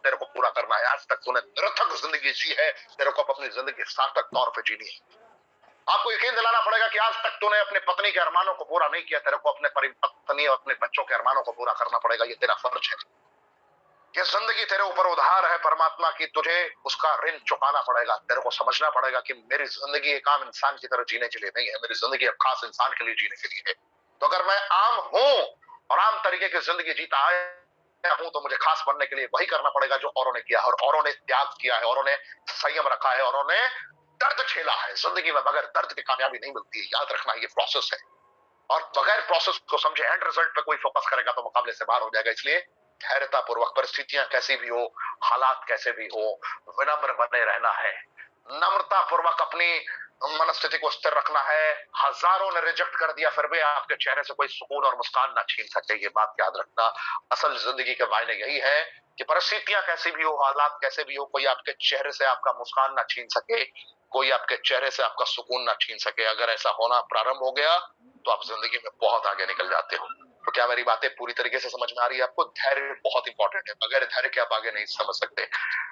तेरे को पूरा करना है। आज तक तूने निरर्थक जिंदगी जी है, तेरे को अपनी जिंदगी सार्थक तौर पे जीनी है। आपको यकीन दिलाना पड़ेगा कि आज तक तूने अपने पत्नी के अरमानों को पूरा नहीं किया, तेरे को अपने पत्नी और अपने बच्चों के अरमानों को पूरा करना पड़ेगा। ये तेरा फर्ज है। ये जिंदगी तेरे ऊपर उधार है परमात्मा की, तुझे उसका ऋण चुकाना पड़ेगा। तेरे को समझना पड़ेगा कि मेरी जिंदगी एक आम इंसान की तरह जीने के लिए नहीं है, मेरी जिंदगी एक खास इंसान के लिए जीने के लिए है। तो अगर मैं आम हूं और आम तरीके की जिंदगी जीता आया हूं, तो मुझे खास बनने के लिए वही करना पड़ेगा जो औरों ने किया है। और औरों ने त्याग किया है, औरों ने संयम रखा है, औरों ने दर्द झेला है। जिंदगी में बगैर दर्द की कामयाबी नहीं मिलती है, याद रखना। ये प्रोसेस है और बगैर प्रोसेस को समझे एंड रिजल्ट पे कोई फोकस करेगा तो मुकाबले से बाहर हो जाएगा। इसलिए धैर्यता पूर्वक, परिस्थितियां कैसी भी हो, हालात कैसे भी हो, विनम्र बने रहना है। नम्रता पूर्वक अपनी मनस्थिति को स्थिर रखना है। हजारों ने रिजेक्ट कर दिया, फिर भी आपके चेहरे से कोई सुकून और मुस्कान ना छीन सके, ये बात याद रखना। असल जिंदगी के मायने यही है कि परिस्थितियां कैसी भी हो, हालात कैसे भी हो, कोई आपके चेहरे से आपका मुस्कान ना छीन सके, कोई आपके चेहरे से आपका सुकून ना छीन सके। अगर ऐसा होना प्रारंभ हो गया तो आप जिंदगी में बहुत आगे निकल जाते हो। तो क्या मेरी बातें पूरी तरीके से समझ में आ रही है आपको? धैर्य बहुत इंपॉर्टेंट है, बगैर धैर्य के आप आगे नहीं समझ सकते।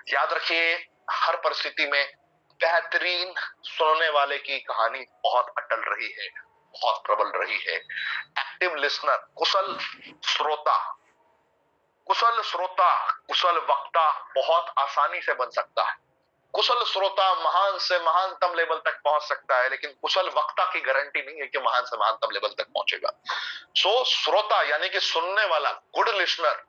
याद रखिए, हर परिस्थिति में बेहतरीन सुनने वाले की कहानी बहुत अटल रही है, बहुत प्रबल रही है। एक्टिव लिसनर, कुशल श्रोता, कुशल वक्ता बहुत आसानी से बन सकता है। कुशल श्रोता महान से महानतम लेवल तक पहुंच सकता है, लेकिन कुशल वक्ता की गारंटी नहीं है कि महान से महानतम लेवल तक पहुंचेगा। सो श्रोता यानी कि सुनने वाला, गुड लिसनर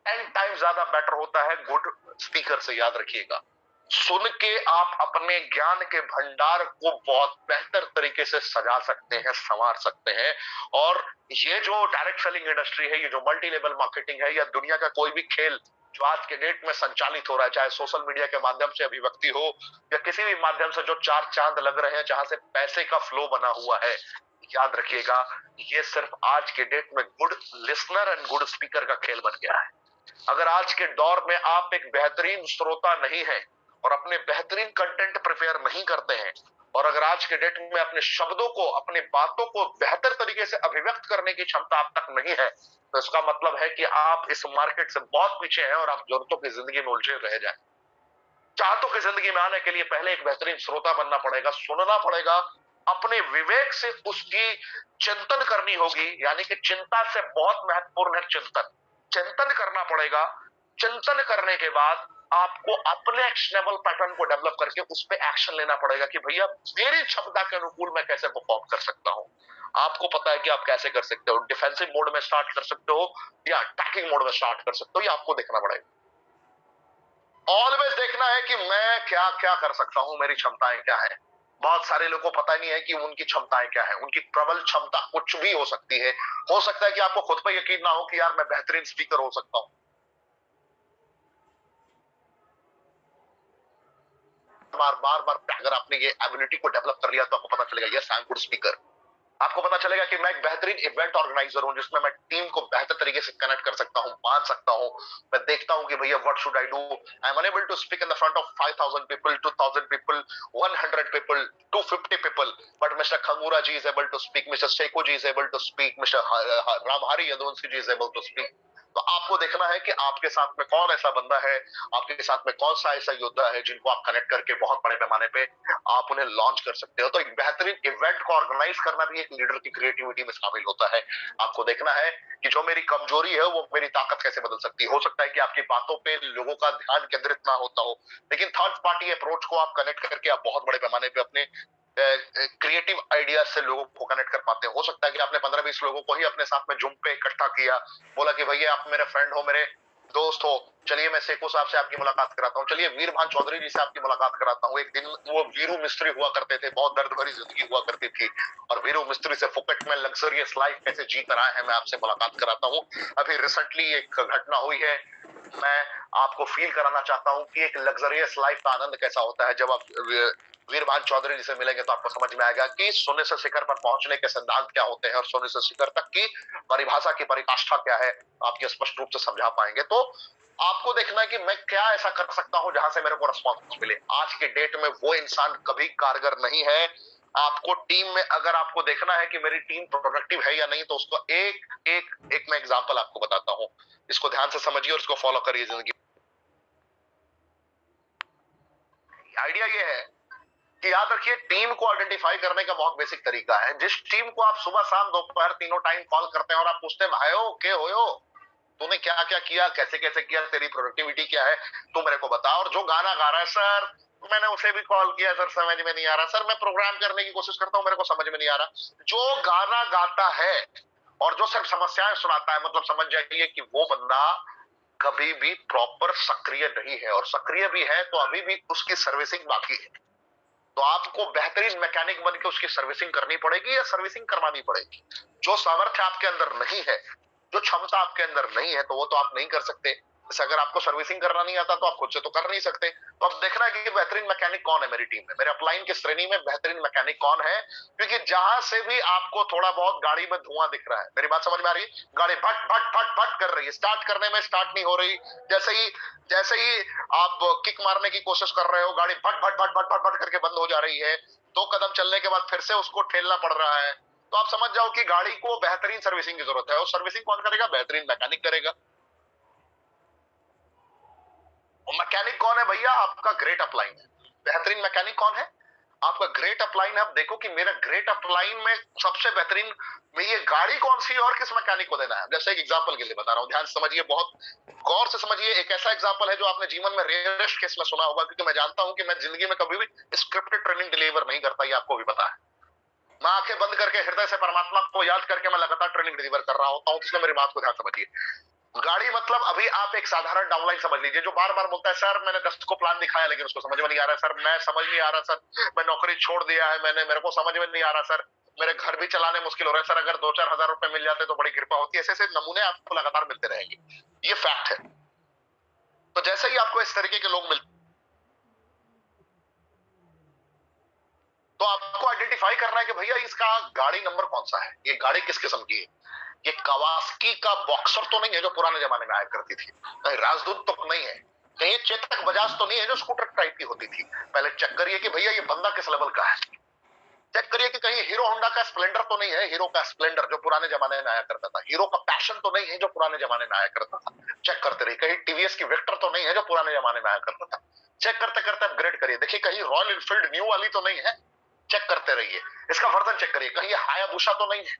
10 टाइम ज्यादा बेटर होता है गुड स्पीकर से, याद रखिएगा। सुन के आप अपने ज्ञान के भंडार को बहुत बेहतर तरीके से सजा सकते हैं, संवार सकते हैं। और ये जो डायरेक्ट सेलिंग इंडस्ट्री है, ये जो मल्टी लेवल मार्केटिंग है, या दुनिया का कोई भी खेल जो आज के डेट में संचालित हो रहा है, चाहे सोशल मीडिया के माध्यम से अभिव्यक्ति हो या किसी भी माध्यम से जो चार चांद लग रहे हैं, जहां से पैसे का फ्लो बना हुआ है, याद रखिएगा ये सिर्फ आज के डेट में good listener and good speaker का खेल बन गया है। अगर आज के दौर में आप एक बेहतरीन श्रोता नहीं है और अपने बेहतरीन कंटेंट प्रिपेयर नहीं करते हैं, और अगर आज के डेट में अपने शब्दों को, अपनी बातों को बेहतर तरीके से अभिव्यक्त करने की क्षमता आप तक नहीं है, तो इसका मतलब है कि आप इस मार्केट से बहुत पीछे हैं और आप जरूरतों की जिंदगी में उलझे रह जाए। चाहतों की जिंदगी में आने के लिए पहले एक बेहतरीन श्रोता बनना पड़ेगा, सुनना पड़ेगा, अपने विवेक से उसकी चिंतन करनी होगी। यानी कि चिंता से बहुत महत्वपूर्ण है चिंतन। चिंतन करना पड़ेगा। चिंतन करने के बाद आपको अपने एक्शनेबल पैटर्न को डेवलप करके उस पर एक्शन लेना पड़ेगा कि भैया मेरी क्षमता के अनुकूल मैं कैसे परफॉर्म कर सकता हूं। आपको पता है कि आप कैसे कर सकते हो, डिफेंसिव मोड में स्टार्ट कर सकते हो या अटैकिंग मोड में स्टार्ट कर सकते हो, ये आपको देखना पड़ेगा। ऑलवेज देखना है कि मैं क्या क्या कर सकता हूं, मेरी क्षमताएं क्या है। बहुत सारे लोगों को पता नहीं है कि उनकी क्षमताएं क्या है। उनकी प्रबल क्षमता कुछ भी हो सकती है। हो सकता है कि आपको खुद पर यकीन ना हो कि यार मैं बेहतरीन स्पीकर हो सकता हूं। बार बार बार अगर आपने ये एबिलिटी को डेवलप कर लिया तो आपको पता चलेगा yes I am good speaker. आपको पता चलेगा कि मैं एक बेहतरीन इवेंट ऑर्गेनाइजर हूं, जिसमें मैं टीम को बेहतर तरीके से कनेक्ट कर सकता हूं, बांध सकता हूं। मैं देखता हूं कि भैया what should I do, I am unable to speak in the front of 5000 people, 2000 people, 100 people, 250 people, but mister Khangura ji is able to speak, mister Shekho ji is able to speak, mister Ramhari Yaduvanshi ji is able to speak. तो आपको देखना है कि आपके साथ में कौन ऐसा बंदा है, आपके साथ में कौन सा ऐसा योद्धा है जिनको आप कनेक्ट करके बहुत बड़े पैमाने पे आप उन्हें लॉन्च कर सकते हो। तो एक बेहतरीन इवेंट को ऑर्गेनाइज करना भी एक लीडर की क्रिएटिविटी में शामिल होता है। आपको देखना है कि जो मेरी कमजोरी है वो मेरी ताकत कैसे बदल सकती है। हो सकता है कि आपकी बातों पे लोगों का ध्यान केंद्रित ना होता हो, लेकिन थर्ड पार्टी अप्रोच को आप कनेक्ट करके आप बहुत बड़े पैमाने पे अपने क्रिएटिव आइडियाज से लोगों को कनेक्ट कर पाते हैं। हो सकता है कि आपने 15-20 लोगों को ही अपने साथ में जुम पे इकट्ठा किया, बोला कि भैया आप मेरे फ्रेंड हो, मेरे दोस्त हो, चलिए मैं सेको साहब से आपकी मुलाकात कराता हूँ, चलिए वीरभान चौधरी जी से आपकी मुलाकात कराता हूँ। एक दिन वो वीरू मिस्त्री हुआ करते थे, बहुत दर्द भरी जिंदगी हुआ करती थी, और वीरू मिस्त्री से फुकट में लग्जरियस लाइफ कैसे जी कर आए हैं, मैं आपसे मुलाकात कराता हूँ। अभी रिसेंटली एक घटना हुई है, मैं आपको फील कराना चाहता हूँ कि एक लग्जरियस लाइफ का आनंद कैसा होता है। जब आप वीरभान चौधरी जी से मिलेंगे तो आपको समझ में आएगा कि सोने से शिखर पर पहुंचने के सिद्धांत क्या होते हैं और सोने से शिखर तक की परिभाषा की परिकाष्ठा क्या है, आप ये स्पष्ट रूप से समझा पाएंगे। तो आपको देखना है कि मैं क्या ऐसा कर सकता हूं जहां से मेरे को रिस्पॉन्स मिले। आज के डेट में वो इंसान कभी कारगर नहीं है। आपको टीम में अगर आपको देखना है कि मेरी टीम प्रोडक्टिव है या नहीं, तो उसको एक एक एक मैं एग्जांपल आपको बताता हूं, इसको ध्यान से समझिए और इसको फॉलो करिए जिंदगी। आइडिया ये है कि याद रखिए, टीम को आइडेंटिफाई करने का बहुत बेसिक तरीका है। जिस टीम को आप सुबह शाम दोपहर तीनों टाइम कॉल करते हैं और आप पूछते हैं भाइयों के हो, तूने क्या क्या किया, कैसे कैसे किया, तेरी प्रोडक्टिविटी क्या है, तू मेरे को बता। और जो गाना गा रहा है, सर मैंने उसे भी कॉल किया सर, समझ में नहीं आ रहा, सर मैं प्रोग्राम करने की कोशिश करता हूं, मेरे को समझ में नहीं आ रहा। जो गाना गाता है और जो सिर्फ समस्याएं सुनाता है, मतलब समझ जाइए कि वो बंदा कभी भी प्रॉपर सक्रिय नहीं है, और सक्रिय भी है तो अभी भी उसकी सर्विसिंग बाकी है। तो आपको बेहतरीन मैकेनिक बन के उसकी सर्विसिंग करनी पड़ेगी या सर्विसिंग करवानी पड़ेगी। जो सामर्थ्य आपके अंदर नहीं है, जो क्षमता आपके अंदर नहीं है, तो वो तो आप नहीं कर सकते। जैसे अगर आपको सर्विसिंग करना नहीं आता तो आप खुद से तो कर नहीं सकते। तो अब देखना है कि बेहतरीन मैकेनिक कौन है मेरी टीम में, मेरे अपलाइन की श्रेणी में बेहतरीन मैकेनिक कौन है। क्योंकि जहां से भी आपको थोड़ा बहुत गाड़ी में धुआं दिख रहा है, मेरी बात समझ में आ रही है, गाड़ी भट भट भट भट कर रही है, स्टार्ट करने में स्टार्ट नहीं हो रही, जैसे ही आप किक मारने की कोशिश कर रहे हो, गाड़ी भट भट भट भट भट भट करके बंद हो जा रही है, 2 कदम चलने के बाद फिर से उसको ठेलना पड़ रहा है, तो आप समझ जाओ कि गाड़ी को बेहतरीन सर्विसिंग की जरूरत है। और सर्विसिंग कौन करेगा? बेहतरीन मैकेनिक करेगा। और मैकेनिक कौन है भैया? आपका ग्रेट अपलाइन है। बेहतरीन मैकेनिक कौन है? आपका ग्रेट अपलाइन है। आप देखो कि मेरा ग्रेट अपलाइन में सबसे बेहतरीन में ये गाड़ी कौन सी है और किस मैकेनिक को देना है। जैसे एक एग्जांपल के लिए बता रहा हूं, ध्यान से समझिए, बहुत गौर से समझिए। एक ऐसा एग्जांपल है जो आपने जीवन में रेयरेस्ट केस में सुना होगा, क्योंकि मैं जानता हूं कि मैं जिंदगी में कभी भी स्क्रिप्टेड ट्रेनिंग डिलीवर नहीं करता, ये आपको भी पता है। मैं आंखें बंद करके हृदय से परमात्मा को याद करके मैं लगातार ट्रेनिंग डिलीवर कर रहा होता हूं, इसलिए मेरी बात को ध्यान समझिए। गाड़ी मतलब अभी आप एक साधारण डाउनलाइन समझ लीजिए, जो बार बार बोलता है सर मैंने 10 को प्लान दिखाया लेकिन उसको समझ में नहीं आ रहा, सर मैं समझ नहीं आ रहा, सर मैं नौकरी छोड़ दिया है मैंने, मेरे को समझ में नहीं आ रहा, सर मेरे घर भी चलाने मुश्किल हो रहा है, सर अगर 2-4 हजार रुपए मिल जाते तो बड़ी कृपा होती है। ऐसे ऐसे नमूने आपको लगातार मिलते रहेंगे, ये फैक्ट है। तो जैसे ही आपको इस तरीके के लोग मिलते, तो आपको आइडेंटिफाई करना है कि भैया इसका गाड़ी नंबर कौन सा है, ये गाड़ी किस किस्म की है। ये कवास्की का बॉक्सर तो नहीं है जो पुराने जमाने में आया करती थी, कहीं राजदूत तो नहीं है, कहीं चेतक बजाज तो नहीं है जो स्कूटर टाइप की होती थी। पहले चेक करिए कि भैया ये बंदा किस लेवल का है। चेक करिए कि कहीं हीरो होंडा का स्प्लेंडर तो नहीं है, हीरो का स्प्लेंडर जो पुराने जमाने में आया करता था, हीरो का पैशन तो नहीं है जो पुराने जमाने में आया करता था। चेक करते रहिए, कहीं टीवीएस की विक्टर तो नहीं है जो पुराने जमाने में आया करता था। चेक करते करते अपग्रेड करिए, देखिए कहीं रॉयल एनफील्ड न्यू वाली तो नहीं है, चेक करते रहिए। इसका वर्जन चेक करिए, कहीं ये हायाबुसा तो नहीं है,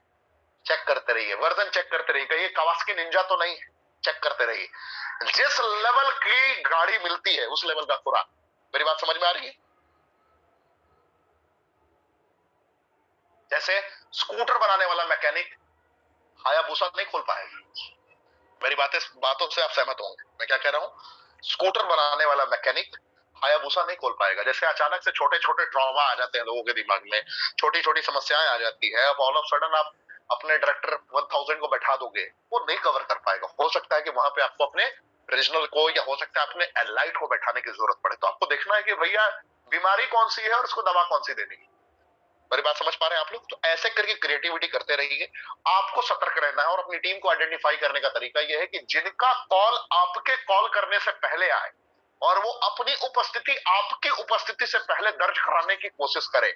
चेक करते रहिए। वर्जन चेक करते रहिए, कहीं ये कवासाकी निंजा तो नहीं है, चेक करते रहिए। जिस लेवल की गाड़ी मिलती है उस लेवल का खुराक। मेरी बात समझ में आ रही है? जैसे स्कूटर बनाने वाला मैकेनिक हायाबुसा नहीं खोल पाएगा। मेरी बातों से आप सहमत होंगे मैं क्या कह रहा हूं। स्कूटर बनाने वाला मैकेनिक हायाबुसा नहीं खोल पाएगा। जैसे अचानक से छोटे छोटे ट्रॉमा आ जाते हैं लोगों के दिमाग में, छोटी छोटी समस्याएं आ जाती है, अब ऑल ऑफ सडन आप अपने डायरेक्टर 1000 को बैठा दोगे, वो नहीं कवर कर पाएगा। हो सकता है कि वहां पे आपको अपने रीजनल को या हो सकता है अपने एलाइट को बैठाने की जरूरत पड़े। तो आपको देखना है कि भैया बीमारी कौन सी है और उसको दवा कौन सी देनी है। मेरी बात समझ पा रहे हैं आप लोग? तो ऐसे करके क्रिएटिविटी करते रहिए। आपको सतर्क रहना है और अपनी टीम को आइडेंटिफाई करने का तरीका यह है कि जिनका कॉल आपके कॉल करने से पहले आए और वो अपनी उपस्थिति आपकी उपस्थिति से पहले दर्ज कराने की कोशिश करे,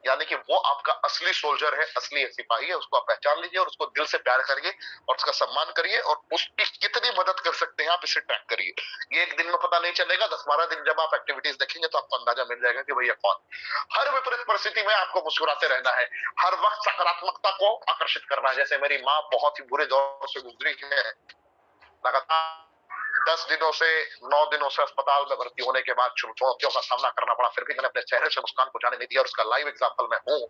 यानी कि वो आपका असली सोल्जर है, असली सिपाही है। उसको आप पहचान लीजिए और उसको दिल से प्यार करिए और उसका सम्मान करिए और उसकी कितनी मदद कर सकते हैं आप इसे ट्रैक करिए। ये एक दिन में पता नहीं चलेगा, 10-12 दिन जब आप एक्टिविटीज देखेंगे तो आपको अंदाजा मिल जाएगा कि भैया कौन। हर विपरीत परिस्थिति में आपको मुस्कुराते रहना है, हर वक्त सकारात्मकता को आकर्षित करना है। जैसे मेरी माँ बहुत ही बुरे दौर से गुजरी है, लगातार 10 दिनों से 9 दिनों से अस्पताल में भर्ती होने के बाद चुनौतियों का सामना करना पड़ा, फिर भी मैंने अपने चेहरे से मुस्कान को जाने नहीं दिया और उसका लाइव एग्जांपल मैं हूं।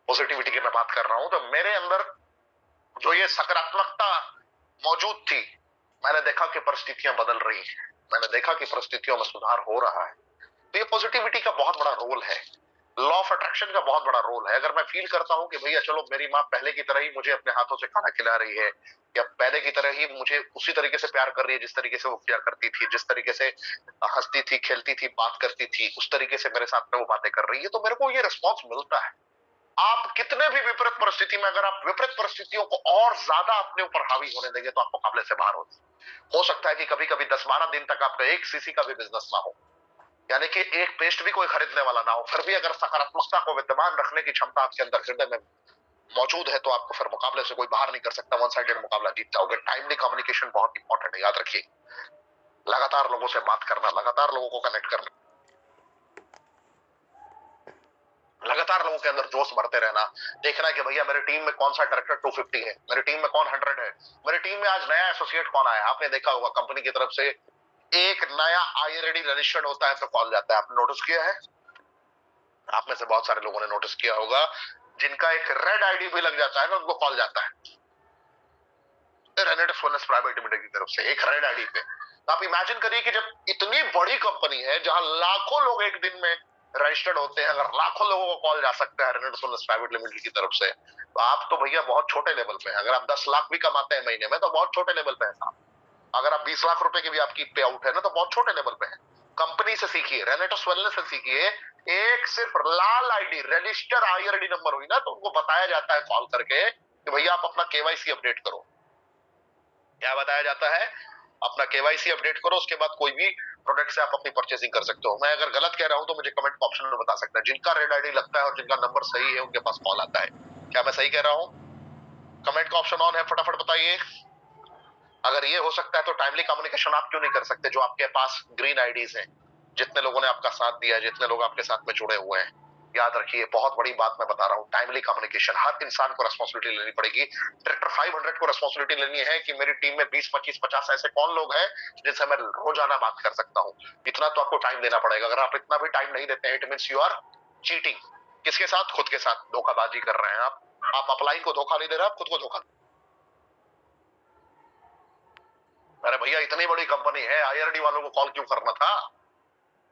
पॉजिटिविटी की मैं बात कर रहा हूं, तो मेरे अंदर जो ये सकारात्मकता मौजूद थी, मैंने देखा कि परिस्थितियां बदल रही हैं, मैंने देखा कि परिस्थितियों में सुधार हो रहा है। तो ये पॉजिटिविटी का बहुत बड़ा रोल है, लॉ ऑफ अट्रैक्शन का बहुत बड़ा रोल है। अगर मैं फील करता हूं कि भैया चलो मेरी माँ पहले की तरह ही मुझे अपने हाथों से खाना खिला रही है, या पहले की तरह ही मुझे उसी तरीके से प्यार कर रही है जिस तरीके से वो किया करती थी, जिस तरीके से हंसती थी, खेलती थी, बात करती थी, उस तरीके से मेरे साथ में वो बातें कर रही है, तो मेरे को ये रिस्पॉन्स मिलता है। आप कितने भी विपरीत परिस्थिति में, अगर आप विपरीत परिस्थितियों को और ज्यादा अपने ऊपर हावी होने देंगे तो आप मुकाबले से बाहर हो सकता है कि कभी कभी 10-12 दिन तक आपका एक सीसी का भी बिजनेस ना हो, यानी कि एक पेस्ट भी कोई खरीदने वाला ना हो, फिर भी अगर सकारात्मकता को विद्यमान रखने की क्षमता आपके अंदर हृदय में मौजूद है तो आपको फिर मुकाबले से कोई बाहर नहीं कर सकता। वन साइडेड मुकाबला जीत जाओगे। टाइमली कम्युनिकेशन बहुत इंपॉर्टेंट है, याद रखिए। लगातार लोगों से बात करना, लगातार लोगों को कनेक्ट करना, लगातार लोगों के अंदर जोश बढ़ते रहना, देखना कि भैया मेरी टीम में कौन सा डायरेक्टर 250 है, मेरी टीम में कौन 100 है, मेरी टीम में आज नया एसोसिएट कौन आया। आपने देखा होगा कंपनी की तरफ से एक नया IRD रजिस्टर्ड होता है तो कॉल जाता है। आपने नोटिस किया है? आप में से बहुत सारे लोगों ने नोटिस किया होगा, जिनका एक रेड आईडी भी लग जाता है ना, उनको कॉल जाता है रेनेट सोलस प्राइवेट लिमिटेड की तरफ से एक रेड आईडी पे। तो आप इमेजिन करिए कि जब इतनी बड़ी कंपनी है जहां लाखों लोग एक दिन में रजिस्टर्ड होते हैं, अगर लाखों लोगों को कॉल जा सकता है रेनेट सोलस प्राइवेट लिमिटेड की तरफ से, तो आप तो भैया बहुत छोटे लेवल पे हैं। अगर आप 10 लाख भी कमाते हैं महीने में तो बहुत छोटे लेवल पे है साहब। अगर आप 20 लाख रुपए की भी आपकी पे आउट है ना, तो बहुत छोटे लेवल पे है। कंपनी से सीखिए, रेनेटस वेलनेस से सीखिए। एक सिर्फ लाल आईडी रजिस्टर IRD नंबर हुई ना, तो उनको बताया जाता है कॉल करके कि भैया आप अपना KYC अपडेट करो। क्या बताया जाता है? अपना KYC अपडेट करो, उसके बाद कोई भी प्रोडक्ट से आप अपनी परचेसिंग कर सकते हो। मैं अगर गलत कह रहा हूं तो मुझे कमेंट ऑप्शन में बता सकते हैं। जिनका रेड आईडी लगता है और जिनका नंबर सही है उनके पास कॉल आता है। क्या मैं सही कह रहा हूं? कमेंट का ऑप्शन ऑन है, फटाफट बताइए। अगर ये हो सकता है तो टाइमली कम्युनिकेशन आप क्यों नहीं कर सकते? जो आपके पास ग्रीन आईडीज हैं, जितने लोगों ने आपका साथ दिया, जितने लोग आपके साथ में जुड़े हुए हैं, याद रखिए बहुत बड़ी बात मैं बता रहा हूं, टाइमली कम्युनिकेशन। हर इंसान को रेस्पॉन्सिबिलिटी लेनी पड़ेगी। डायरेक्टर 500 को रेस्पॉन्सिबिलिटी लेनी है कि मेरी टीम में 20, 25, 50 ऐसे कौन लोग हैं जिनसे मैं रोजाना बात कर सकता हूं। इतना तो आपको टाइम देना पड़ेगा। अगर आप इतना भी टाइम नहीं देते हैं, it means you are cheating. किसके साथ? खुद के साथ धोखाबाजी कर रहे हैं आप अपलाइन को धोखा नहीं दे रहे, आप खुद को धोखा। अरे भैया इतनी बड़ी कंपनी है, IRD वालों को कॉल क्यों करना था?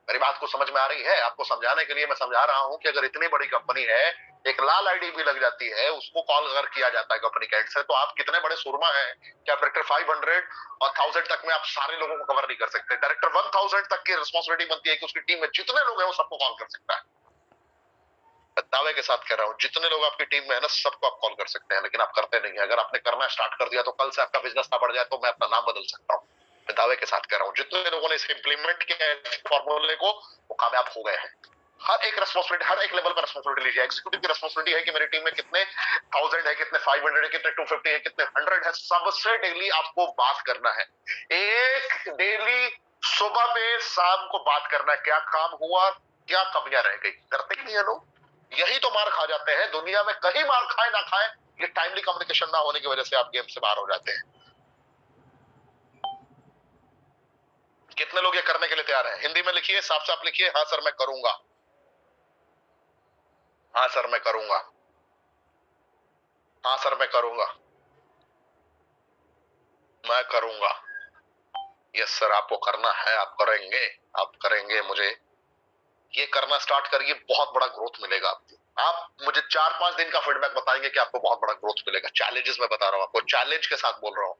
मेरी बात को समझ में आ रही है? आपको समझाने के लिए मैं समझा रहा हूं कि अगर इतनी बड़ी कंपनी है, एक लाल आईडी भी लग जाती है, उसको कॉल अगर किया जाता है कंपनी के एंड से, तो आप कितने बड़े सुरमा हैं कि आप डायरेक्टर 500 और 1000 तक में आप सारे लोगों को कवर नहीं कर सकते। डायरेक्टर 1000 तक की रिस्पॉन्सिबिलिटी बनती है कि उसकी टीम में जितने लोग हैं वो सबको कॉल कर सकता है। दावे के साथ कह रहा हूं, जितने लोग आपकी टीम में है ना, सबको आप कॉल कर सकते हैं, लेकिन आप करते नहीं है। अगर आपने करना स्टार्ट कर दिया तो कल से आपका बिजनेस ना बढ़ जाए तो मैं अपना नाम बदल सकता हूं। मैं दावे के साथ कह रहा हूं, जितने लोगों ने इसे इंप्लीमेंट किया है फॉर्मूले को, वो कामयाब हो गए हैं। हर एक रेस्पॉन्सिबिलिटी, हर एक लेवल पर रेस्पॉन्सिबिलिटी लीजिए। एग्जीक्यूटिव की रेस्पॉन्सिबिलिटी है कि मेरी टीम में कितने 1000 है, कितने 500 है, कितने 250 है, कितने 100 है, सबसे डेली आपको बात करना है। एक डेली सुबह में शाम को बात करना है, क्या काम हुआ, क्या कमियां रह गई। करते ही नहीं है लोग, यही तो मार खा जाते हैं। दुनिया में कहीं मार खाए ना खाए, ये टाइमली कम्युनिकेशन ना होने की वजह से आप गेम से बाहर हो जाते हैं। कितने लोग ये करने के लिए तैयार हैं? हिंदी में लिखिए, साफ साफ लिखिए, हाँ सर मैं करूंगा, हाँ सर मैं करूंगा, हाँ सर मैं करूंगा, मैं करूंगा। यस सर, आपको करना है, आप करेंगे, आप करेंगे। मुझे ये करना स्टार्ट करिए, बहुत बड़ा ग्रोथ मिलेगा आपको। आप मुझे 4-5 दिन का फीडबैक बताएंगे कि आपको बहुत बड़ा ग्रोथ मिलेगा। चैलेंजेस मैं बता रहा हूं आपको, चैलेंज के साथ बोल रहा हूं।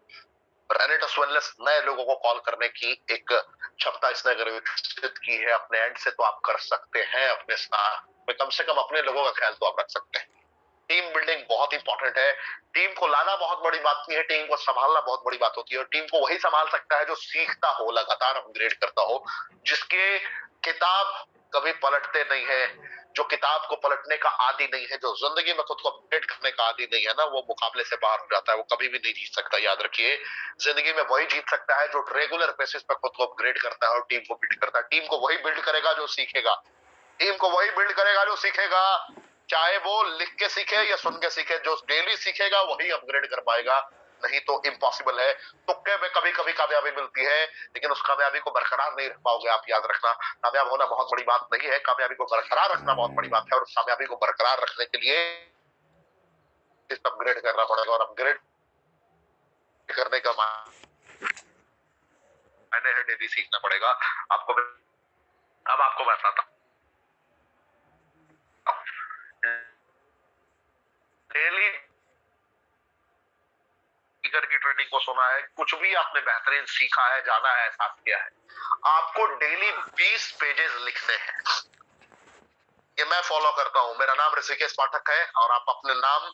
रेनेटस वेलनेस नए लोगों को कॉल करने की एक क्षमता इसने अगर विकसित की है अपने एंड से, तो आप कर सकते हैं। अपने साथ में कम से कम अपने लोगों का ख्याल तो आप रख सकते हैं। टीम बिल्डिंग बहुत इंपॉर्टेंट है। टीम को लाना बहुत बड़ी बात नहीं है, टीम को संभालना बहुत बड़ी बात होती है। और टीम को वही संभाल सकता है जो सीखता हो, लगातार अपग्रेड करता हो, जिसके किताब कभी पलटते नहीं है, जो किताब को पलटने का आदी नहीं है, जो जिंदगी में खुद को अपडेट करने का आदी नहीं है ना, वो मुकाबले से बाहर हो जाता है। वो कभी भी नहीं जीत सकता। याद रखिए, जिंदगी में वही जीत सकता है जो रेगुलर बेसिस पर खुद को अपग्रेड करता है और टीम को बिल्ड करता है। टीम को वही बिल्ड करेगा जो सीखेगा, टीम को वही बिल्ड करेगा जो सीखेगा। चाहे वो लिख के सीखे या सुन के सीखे, जो डेली सीखेगा वही अपग्रेड कर पाएगा, नहीं तो इम्पॉसिबल है। तुक्के में कभी कभी कामयाबी मिलती है, लेकिन उस कामयाबी को बरकरार नहीं रख पाओगे आप। याद रखना, कामयाब होना बहुत बड़ी बात नहीं है, कामयाबी को बरकरार रखना बहुत बड़ी बात है। और कामयाबी को बरकरार रखने के लिए अपग्रेड करना पड़ेगा, और अपग्रेड करने का मायने है डेली सीखना पड़ेगा आपको। अब आपको बताता हूं, डेली की ट्रेनिंग को सुना है, कुछ भी आपने बेहतरीन सीखा है, जाना है, एहसास किया है, आपको डेली 20 पेजेस लिखने हैं। ये मैं फॉलो करता हूं। मेरा नाम ऋषिकेश पाठक है और आप अपने नाम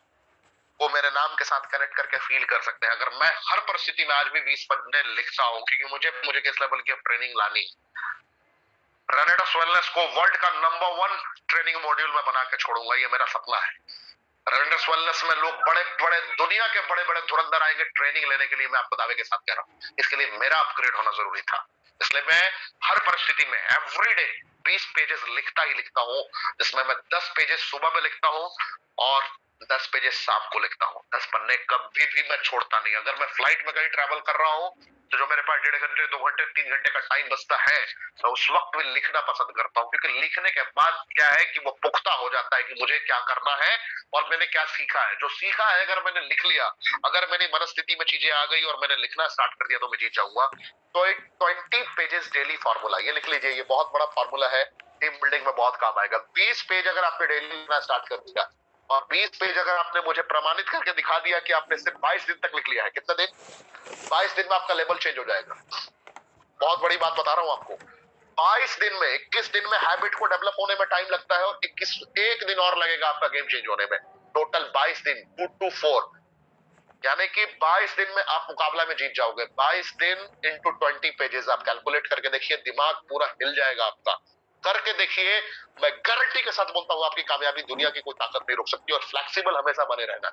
को मेरे नाम के साथ कनेक्ट करके फील कर सकते हैं। अगर मैं हर परिस्थिति में आज भी 20 पन्ने लिखता हूं, क्योंकि मुझे किस लेवल की ट्रेनिंग लानी, रेनेटस वेलनेस को वर्ल्ड का नंबर 1 ट्रेनिंग मॉड्यूल में बना के छोड़ूंगा, ये मेरा सपना है। रेनेटस वेलनेस में लोग बड़े बड़े, दुनिया के बड़े बड़े धुरंधर आएंगे ट्रेनिंग लेने के लिए, मैं आपको दावे के साथ कह रहा हूं। इसके लिए मेरा अपग्रेड होना जरूरी था। इसलिए मैं हर परिस्थिति में एवरीडे 20 पेजेस लिखता ही लिखता हूँ, जिसमें मैं 10 पेजेस सुबह में लिखता हूँ और 10 पेजेस शाम को लिखता हूँ। 10 पन्ने कभी भी मैं छोड़ता नहीं। अगर मैं फ्लाइट में कहीं ट्रैवल कर रहा हूँ तो जो मेरे पास 1.5 घंटे 2 घंटे 3 घंटे का टाइम बचता है, मैं उस वक्त भी लिखना पसंद करता हूँ, क्योंकि लिखने के बाद क्या है कि वो पुख्ता हो जाता है कि मुझे क्या करना है और मैंने क्या सीखा है। जो सीखा है अगर मैंने लिख लिया, अगर मेरी मनस्थिति में चीजें आ गई और मैंने लिखना स्टार्ट कर दिया तो मैं जीत जाऊंगा। तो एक 20 पेजेस डेली फार्मूला, ये लिख लीजिए, ये बहुत बड़ा फार्मूला है, टीम बिल्डिंग में बहुत काम आएगा। 20 पेज अगर आपने डेली लिखना स्टार्ट कर दिया और 20 पेज अगर आपने मुझे प्रमाणित करके दिखा दिया कि आपने सिर्फ 22 दिन तक लिख लिया है, कितने दिन? 22 दिन में आपका लेवल चेंज हो जाएगा। बहुत बड़ी बात बता रहा हूं आपको। 22 दिन में, 21 दिन में हैबिट को डेवलप होने में टाइम लगता है और 21 एक दिन और लगेगा आपका गेम चेंज होने में। टोटल 22 दिन, 2 to 4, यानी कि 22 दिन में आप मुकाबला में जीत जाओगे। 22 दिन इंटू 20 पेजेस आप कैलकुलेट करके देखिए, दिमाग पूरा हिल जाएगा आपका। करके देखिए, मैं गारंटी के साथ बोलता हूं आपकी कामयाबी दुनिया की कोई ताकत नहीं रोक सकती। और फ्लेक्सिबल हमेशा बने रहना,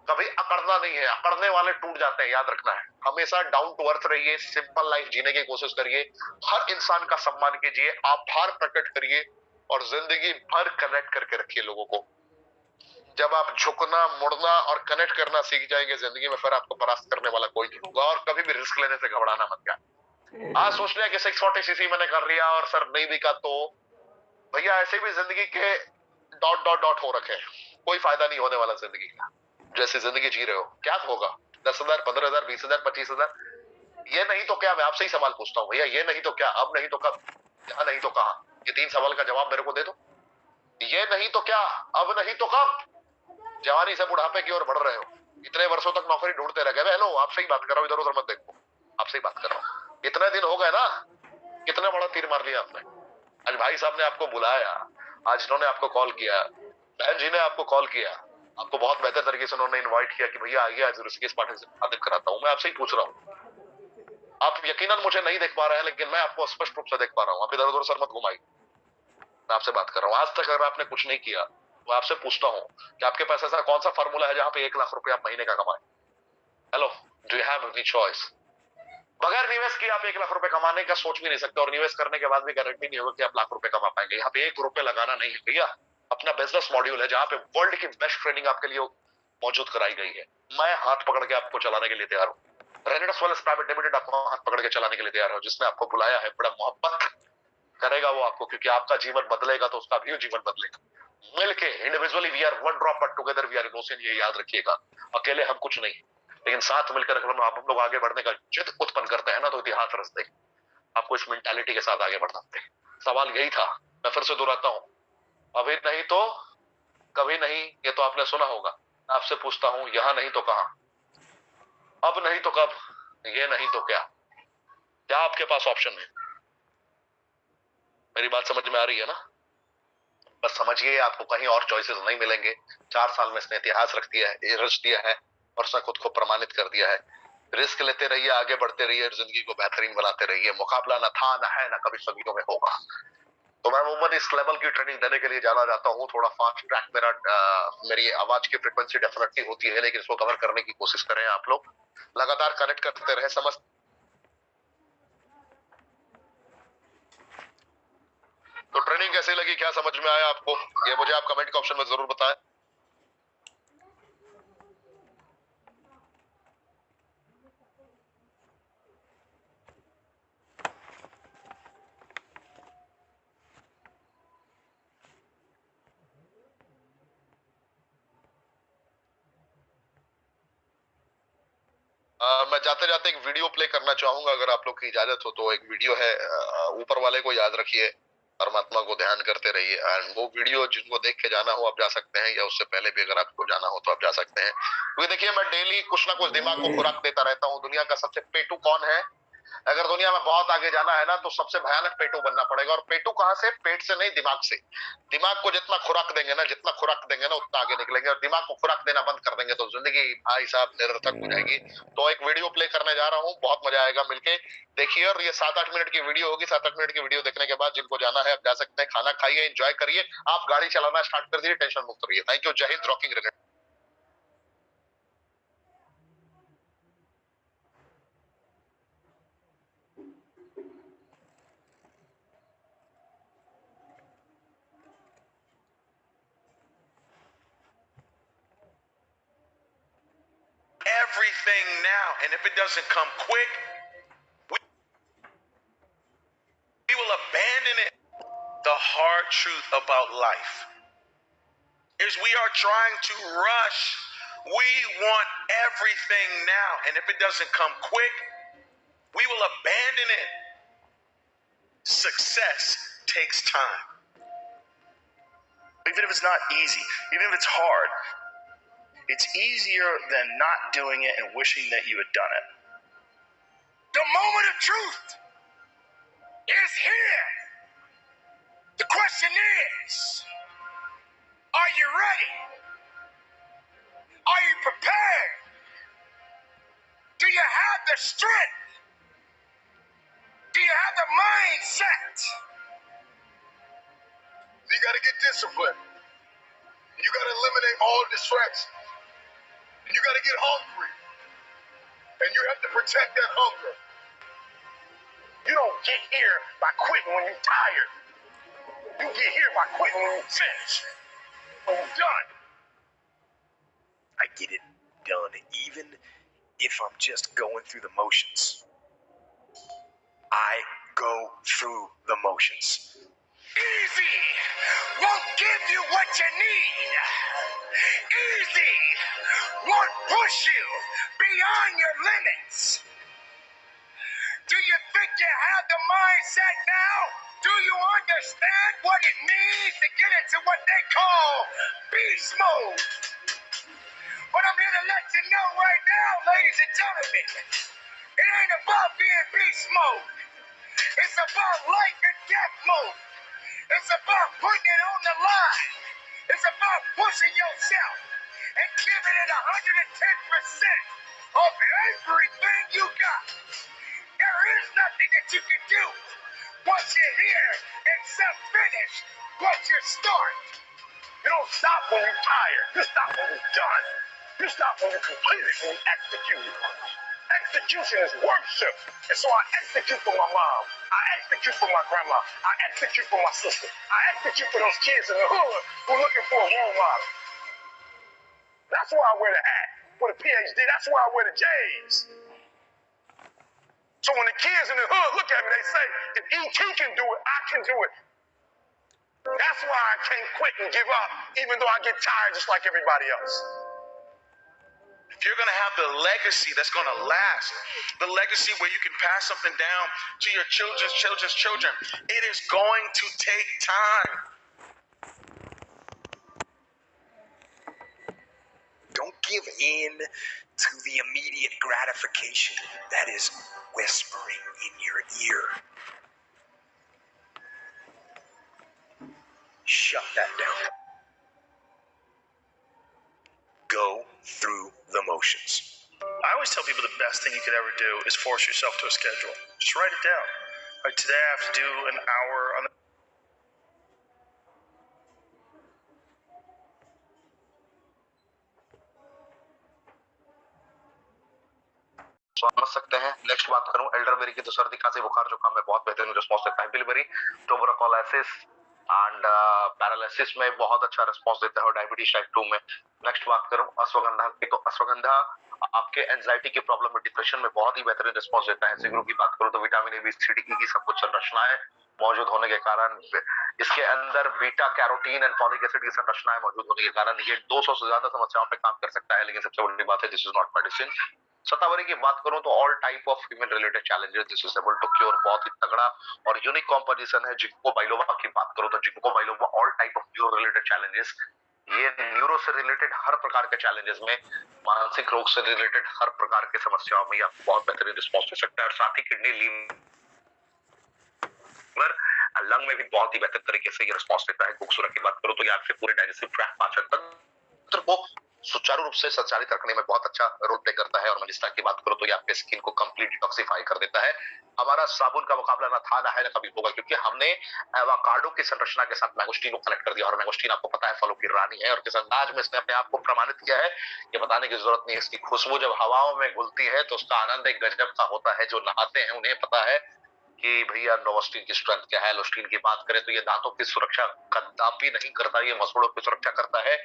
कभी अकड़ना नहीं है। अकड़ने वाले टूट जाते हैं, याद रखना है। हमेशा डाउन टू अर्थ रहिए, सिंपल लाइफ जीने की कोशिश करिए, हर इंसान का सम्मान कीजिए, आभार प्रकट करिए और जिंदगी भर कनेक्ट करके रखिए लोगों को। जब आप झुकना, मुड़ना और कनेक्ट करना सीख जाएंगे जिंदगी में, फिर आपको परास्त करने वाला कोई नहीं होगा। और कभी भी रिस्क लेने से घबराना मत जाए। आज सोच लिया कि 640 सीसी मैंने कर लिया और सर नहीं बिका, तो भैया ऐसे भी जिंदगी के डॉट डॉट डॉट हो रखे हैं, कोई फायदा नहीं होने वाला जिंदगी का। जैसे जिंदगी जी रहे हो, क्या होगा? 10,000, 15,000, 20,000, 25,000, ये नहीं तो क्या? मैं आपसे ही सवाल पूछता हूँ भैया, ये नहीं तो क्या, अब नहीं तो कब, यहाँ नहीं तो कहाँ? ये 3 सवाल का जवाब मेरे को दे दो। ये नहीं तो क्या, अब नहीं तो कब? जवानी से बुढ़ापे की ओर बढ़ रहे हो, इतने वर्षों तक नौकरी ढूंढते रह गए। हेलो, आपसे ही बात कर रहा हूँ, इधर उधर मत देखो, आपसे ही बात कर रहा हूँ। इतने दिन हो गए ना, कितना बड़ा तीर मार लिया आपने। आज भाई साहब ने आपको बुलाया, आज इन्होंने आपको कॉल किया, बहन जी ने आपको कॉल किया, आपको बहुत बेहतर तरीके से उन्होंने इनवाइट किया कि भैया आइए आज ऋषिकेश पाठक से बात कराता हूँ। मैं आपसे ही पूछ रहा हूँ, आप यकीनन मुझे नहीं देख पा रहे हैं, लेकिन मैं आपको स्पष्ट रूप से देख पा रहा हूँ। आप इधर उधर सर मत घुमाइए, मैं आपसे बात कर रहा हूँ। आज तक अगर आपने कुछ नहीं किया तो आपसे पूछता हूँ कि आपके पास ऐसा कौन सा फॉर्मूला है जहां पे 1 लाख रुपए आप महीने का कमाए? Hello, do you have any choice? बगैर निवेश किए आप 1 लाख रुपए कमाने का सोच भी नहीं सकते, और निवेश करने के बाद भी गारंटी नहीं होगा कि आप लाख रुपए कमा पाएंगे। यहाँ पे 1 रुपए लगाना नहीं है भैया, अपना बिजनेस मॉड्यूल है जहां पे वर्ल्ड की बेस्ट ट्रेनिंग आपके लिए मौजूद कराई गई है। मैं हाथ पकड़ के आपको चलाने के लिए तैयार हूँ। रेनेडस वेल्स प्राइवेट लिमिटेड आपको हाथ पकड़ के चलाने के लिए तैयार है, जिसने आपको बुलाया है, बड़ा मोहब्बत करेगा वो आपको, क्योंकि आपका जीवन बदलेगा तो उसका भी जीवन बदलेगा। मिलके individually we are one drop but together we are an ocean, ये याद रखिएगा। अकेले हम कुछ नहीं, लेकिन साथ मिलकर अगर हम लोग आगे बढ़ने का जिद उत्पन्न करते हैं ना, तो इतिहास रच देगा। आपको इस मेंटालिटी के साथ आगे बढ़ना है। सवाल यही था, मैं फिर से दोहराता हूँ, अभी नहीं तो कभी नहीं, ये तो आपने सुना होगा। आपसे पूछता हूँ, यहाँ नहीं तो कहाँ, अब नहीं तो कब, ये नहीं तो क्या? क्या आपके पास ऑप्शन है? मेरी बात समझ में आ रही है ना? बस समझिए, आपको कहीं और चॉइसेस नहीं मिलेंगे। 4 साल में इसने इतिहास रख दिया है, रच दिया है और उसने खुद को प्रमाणित कर दिया है। रिस्क लेते रहिए, आगे बढ़ते रहिए, जिंदगी को बेहतरीन बनाते रहिए। मुकाबला न था, न है, न कभी सदियों में होगा। तो मैं उम्र इस लेवल की ट्रेनिंग देने के लिए जाना चाहता हूँ। थोड़ा फास्ट ट्रैक मेरी आवाज की फ्रिक्वेंसी डेफिनेटली होती है, लेकिन इसको कवर करने की कोशिश करें आप लोग, लगातार कनेक्ट करते रहे। समझ तो ट्रेनिंग कैसी लगी, क्या समझ में आया आपको, ये मुझे आप कमेंट के ऑप्शन में जरूर बताएं। मैं जाते जाते एक वीडियो प्ले करना चाहूंगा, अगर आप लोग की इजाजत हो तो। एक वीडियो है, ऊपर वाले को याद रखिए, परमात्मा को ध्यान करते रहिए। एंड वो वीडियो जिनको देख के जाना हो आप जा सकते हैं, या उससे पहले भी अगर आपको जाना हो तो आप जा सकते हैं। क्योंकि देखिए, मैं डेली कुछ ना कुछ दिमाग को खुराक देता रहता हूँ। दुनिया का सबसे पेटू कौन है? अगर दुनिया में बहुत आगे जाना है ना, तो सबसे भयानक पेटू बनना पड़ेगा। और पेटू कहां से? पेट से नहीं, दिमाग से। दिमाग को जितना खुराक देंगे ना, जितना खुराक देंगे ना, उतना आगे निकलेंगे। और दिमाग को खुराक देना बंद कर देंगे तो जिंदगी भाई साहब निरर्थक हो जाएगी। तो एक वीडियो प्ले करने जा रहा हूँ, बहुत मजा आएगा, मिलके देखिए। और ये 7-8 मिनट की वीडियो होगी। 7-8 मिनट की वीडियो देखने के बाद जिनको जाना है आप जा सकते हैं। खाना खाइए, एंजॉय करिए, आप गाड़ी चलाना स्टार्ट कर दीजिए, टेंशन मुक्त रहिए। थैंक यू, जय Hind, rocking. everything now, and if it doesn't come quick, we will abandon it. The hard truth about life is we are trying to rush. We want everything now, and if it doesn't come quick, we will abandon it. Success takes time. Even if it's not easy, even if it's hard, it's easier than not doing it and wishing that you had done it. The moment of truth is here. The question is, are you ready? Are you prepared? Do you have the strength? Do you have the mindset? You got to get disciplined. You got to eliminate all distractions. You got to get hungry. And you have to protect that hunger. You don't get here by quitting when you're tired. You get here by quitting when you're finished. When you're done. I get it done, even if I'm just going through the motions. I go through the motions. Easy won't give you what you need. Easy won't push you beyond your limits. Do you think you have the mindset now? Do you understand what it means to get into what they call beast mode? But I'm here to let you know right now, ladies and gentlemen, it ain't about being beast mode. It's about life and death mode. It's about putting it on the line. It's about pushing yourself and giving it 110% of everything you got. There is nothing that you can do once you're here except finish what you start. You don't stop when you're tired. You stop when you're done. You stop when you complete it, when you execute it. Execution is worship. And so I execute for my mom. I execute for my grandma. I execute for my sister. I execute for those kids in the hood who are looking for a role model. That's why I wear the hat with a PhD. That's why I wear the J's. So when the kids in the hood look at me, they say, if E.T. can do it, I can do it. That's why I can't quit and give up, even though I get tired just like everybody else. If you're going to have the legacy that's going to last, the legacy where you can pass something down to your children's children's children, it is going to take time. Don't give in to the immediate gratification that is whispering in your ear. Shut that down. Go through the motions. I always tell people the best thing you could ever do is force yourself to a schedule. Just write it down. Like today I have to do an hour on the समझ सकते हैं। Next बात करूं elderberry की, तो सर्दी खांसी बुखार जुकाम में बहुत बेहतरीन रिस्पॉन्स देता है बिलबेरी। ट्यूबरकुलोसिस एंड पैरालिसिस में बहुत अच्छा रिस्पॉन्स देता है और डायबिटीज टाइप 2 में। नेक्स्ट बात करूं अश्वगंधा की, तो अश्वगंधा आपके एंजाइटी की प्रॉब्लम में, डिप्रेशन में बहुत ही बेहतरीन रिस्पॉन्स देता है। जिंक की बात करूं तो vitamin A, B, C, D, E की सब कुछ संरचनाएं मौजूद होने के कारण, इसके अंदर beta carotene and folic acid की संरचनाएं मौजूद होने के कारण ये 200 से ज्यादा समस्याओं पे काम कर सकता है। लेकिन सबसे बड़ी बात है, this is not medicine. Shatavari की बात करूं तो all type of human related challenges this is able to cure. बहुत ही तगड़ा और यूनिक कॉम्पोजिशन है। जिंको बाइलोमा की बात करूं तो ginkgo biloba all type of neuro related challenges, ये न्यूरो से रिलेटेड हर प्रकार के चैलेंजेस में, मानसिक रोग से रिलेटेड हर प्रकार के समस्याओं में आपको बहुत बेहतरीन रिस्पॉन्स दे सकता है। और साथ ही किडनी, लीवर, लंग में भी बहुत ही बेहतर तरीके से ये रिस्पॉन्स देता है। खूबसूरत की बात करूं तो ये आपके पूरे डाइजेस्टिव ट्रैक्ट, पाचन तंत्र को सुचारू रूप से संचालित रखने में बहुत अच्छा रोल प्ले करता है। और मजिस्ट्रा की बात करो तो ये आपके स्किन को कंप्लीट डिटॉक्सिफाई कर देता है। हमारा साबुन का मुकाबला ना था ना है ना कभी होगा, क्योंकि हमने एवोकाडो की संरचना के साथ मैंगोस्टीन को कनेक्ट कर दिया। और मैंगोस्टीन आपको पता है फलों की रानी है, और किस अंदाज में इसने अपने आप को प्रमाणित किया है ये बताने की जरूरत नहीं। इसकी खुशबू जब हवाओं में घुलती है तो उसका आनंद एक गजब का होता है। जो नहाते हैं उन्हें पता है कि भैया नोवोस्टिन की स्ट्रेंथ क्या है। एलोस्टिन की बात करें तो ये दांतों की सुरक्षा कदापि नहीं करता, ये मसूड़ों की सुरक्षा करता है।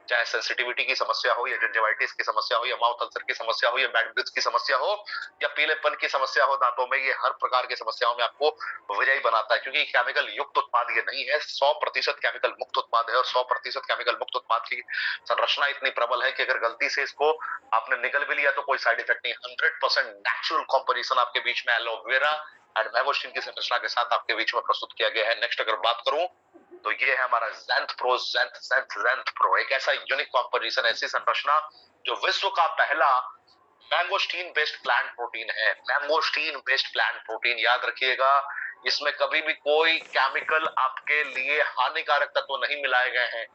चाहे सेंसिटिविटी की समस्या हो, या जिंजिवाइटिस की समस्या हो, या माउथ अल्सर की समस्या हो, या बैड ब्रेथ की समस्या हो, या पीलेपन की समस्या हो दांतों में, ये हर प्रकार की समस्याओं में आपको विजयी बनाता है। क्योंकि केमिकल युक्त उत्पाद ये नहीं है, 100% केमिकल मुक्त उत्पाद है। और 100% केमिकल मुक्त उत्पाद की संरचना इतनी प्रबल है कि अगर गलती से इसको आपने निगल भी लिया तो कोई साइड इफेक्ट नहीं। 100% नेचुरल कॉम्पोजिशन आपके बीच में एलोवेरा एंड मैंगोस्टीन की संरचना के साथ आपके बीच में प्रस्तुत किया गया है। नेक्स्ट अगर बात करूं तो ये है हमारा ज़ेंथ प्रो। ज़ेंथ प्रो एक ऐसा यूनिक कॉम्पोजिशन, ऐसी संरचना जो विश्व का पहला मैंगोस्टीन बेस्ड प्लांट प्रोटीन है। मैंगोस्टीन बेस्ड प्लांट प्रोटीन, याद रखिएगा, इसमें कभी भी कोई केमिकल आपके लिए हानिकारक तत्व नहीं मिलाए गए हैं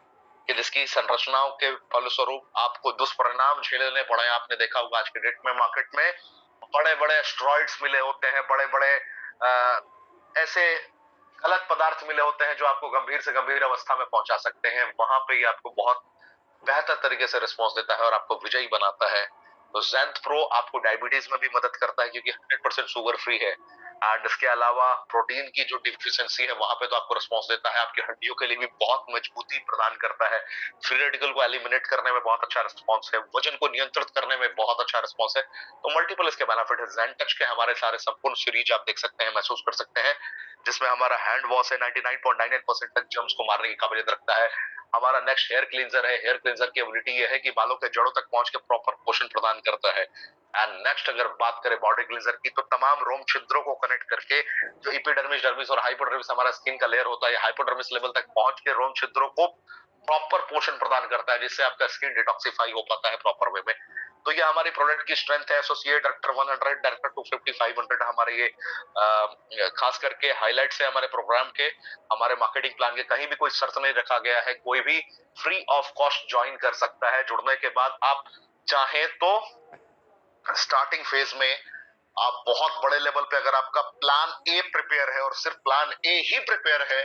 कि जिसकी संरचनाओं के फलस्वरूप आपको दुष्परिणाम झेलने पड़े। आपने देखा होगा आज के डेट में मार्केट में बड़े बड़े एस्टेरॉइड्स मिले होते हैं, बड़े बड़े ऐसे गलत पदार्थ मिले होते हैं जो आपको गंभीर से गंभीर अवस्था में पहुंचा सकते हैं। वहां पे ये आपको बहुत बेहतर तरीके से रिस्पॉन्स देता है और आपको विजयी बनाता है। तो ज़ेंथ प्रो आपको डायबिटीज में भी मदद करता है क्योंकि 100% शुगर फ्री है। एंड इसके अलावा प्रोटीन की जो डिफिशियंसी है वहां पे तो आपको रिस्पॉन्स देता है। आपकी हड्डियों के लिए भी बहुत मजबूती प्रदान करता है। फ्री रेडिकल को एलिमिनेट करने में बहुत अच्छा रिस्पॉन्स है। वजन को नियंत्रित करने में बहुत अच्छा रिस्पॉन्स है। तो मल्टीपल इसके बेनिफिट है। ज़ेन टच के हमारे सारे संपूर्ण सीरीज आप देख सकते हैं, महसूस कर सकते हैं, जिसमें हमारा हैंड वॉश है 99.99% तक जर्म्स को मारने की काबिलियत रखता है। हमारा नेक्स्ट हेयर क्लींजर है। हेयर क्लींजर की एबिलिटी ये है कि बालों के जड़ों तक पहुंच के प्रॉपर पोषण प्रदान करता है। एंड नेक्स्ट अगर बात करें बॉडी क्लींजर की, तो तमाम रोम छिद्रों को कनेक्ट करके जो एपिडर्मिस, डर्मिस और हाइपोडर्मिस हमारा स्किन का लेयर होता है, हाइपोडर्मिस लेवल तक पहुंच के रोम छिद्रों को प्रॉपर पोषण प्रदान करता है, जिससे आपका स्किन डिटॉक्सिफाई हो पाता है प्रॉपर वे में। तो ये हमारी प्रोडक्ट की स्ट्रेंथ है। एसोसिएट डायरेक्टर 100, डायरेक्टर 250, 500 हमारे ये खास करके हाईलाइट्स है हमारे प्रोग्राम के। हमारे मार्केटिंग प्लान के कहीं भी कोई शर्त नहीं रखा गया है, कोई भी फ्री ऑफ कॉस्ट ज्वाइन कर सकता है। जुड़ने के बाद आप चाहें तो स्टार्टिंग फेज में आप बहुत बड़े लेवल पे, अगर आपका प्लान ए प्रिपेयर है और सिर्फ प्लान ए ही प्रिपेयर है,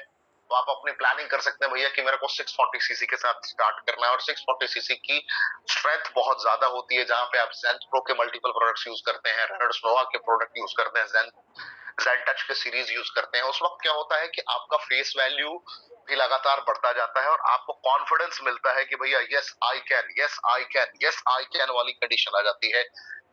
तो आप अपनी प्लानिंग कर सकते हैं भैया कि मेरे को 640 सीसी के साथ स्टार्ट करना है। और 640 सीसी की स्ट्रेंथ बहुत ज्यादा होती है, जहां पे आप ज़ेंथ प्रो के मल्टीपल प्रोडक्ट्स यूज करते हैं, रेनॉल्ड्स नोवा के प्रोडक्ट यूज करते हैं, ज़ेन टच के सीरीज यूज करते हैं। उस वक्त क्या होता है कि आपका फेस वैल्यू भी लगातार बढ़ता जाता है और आपको कॉन्फिडेंस मिलता है कि भैया yes I can, yes I can, yes I can वाली कंडीशन आ जाती है।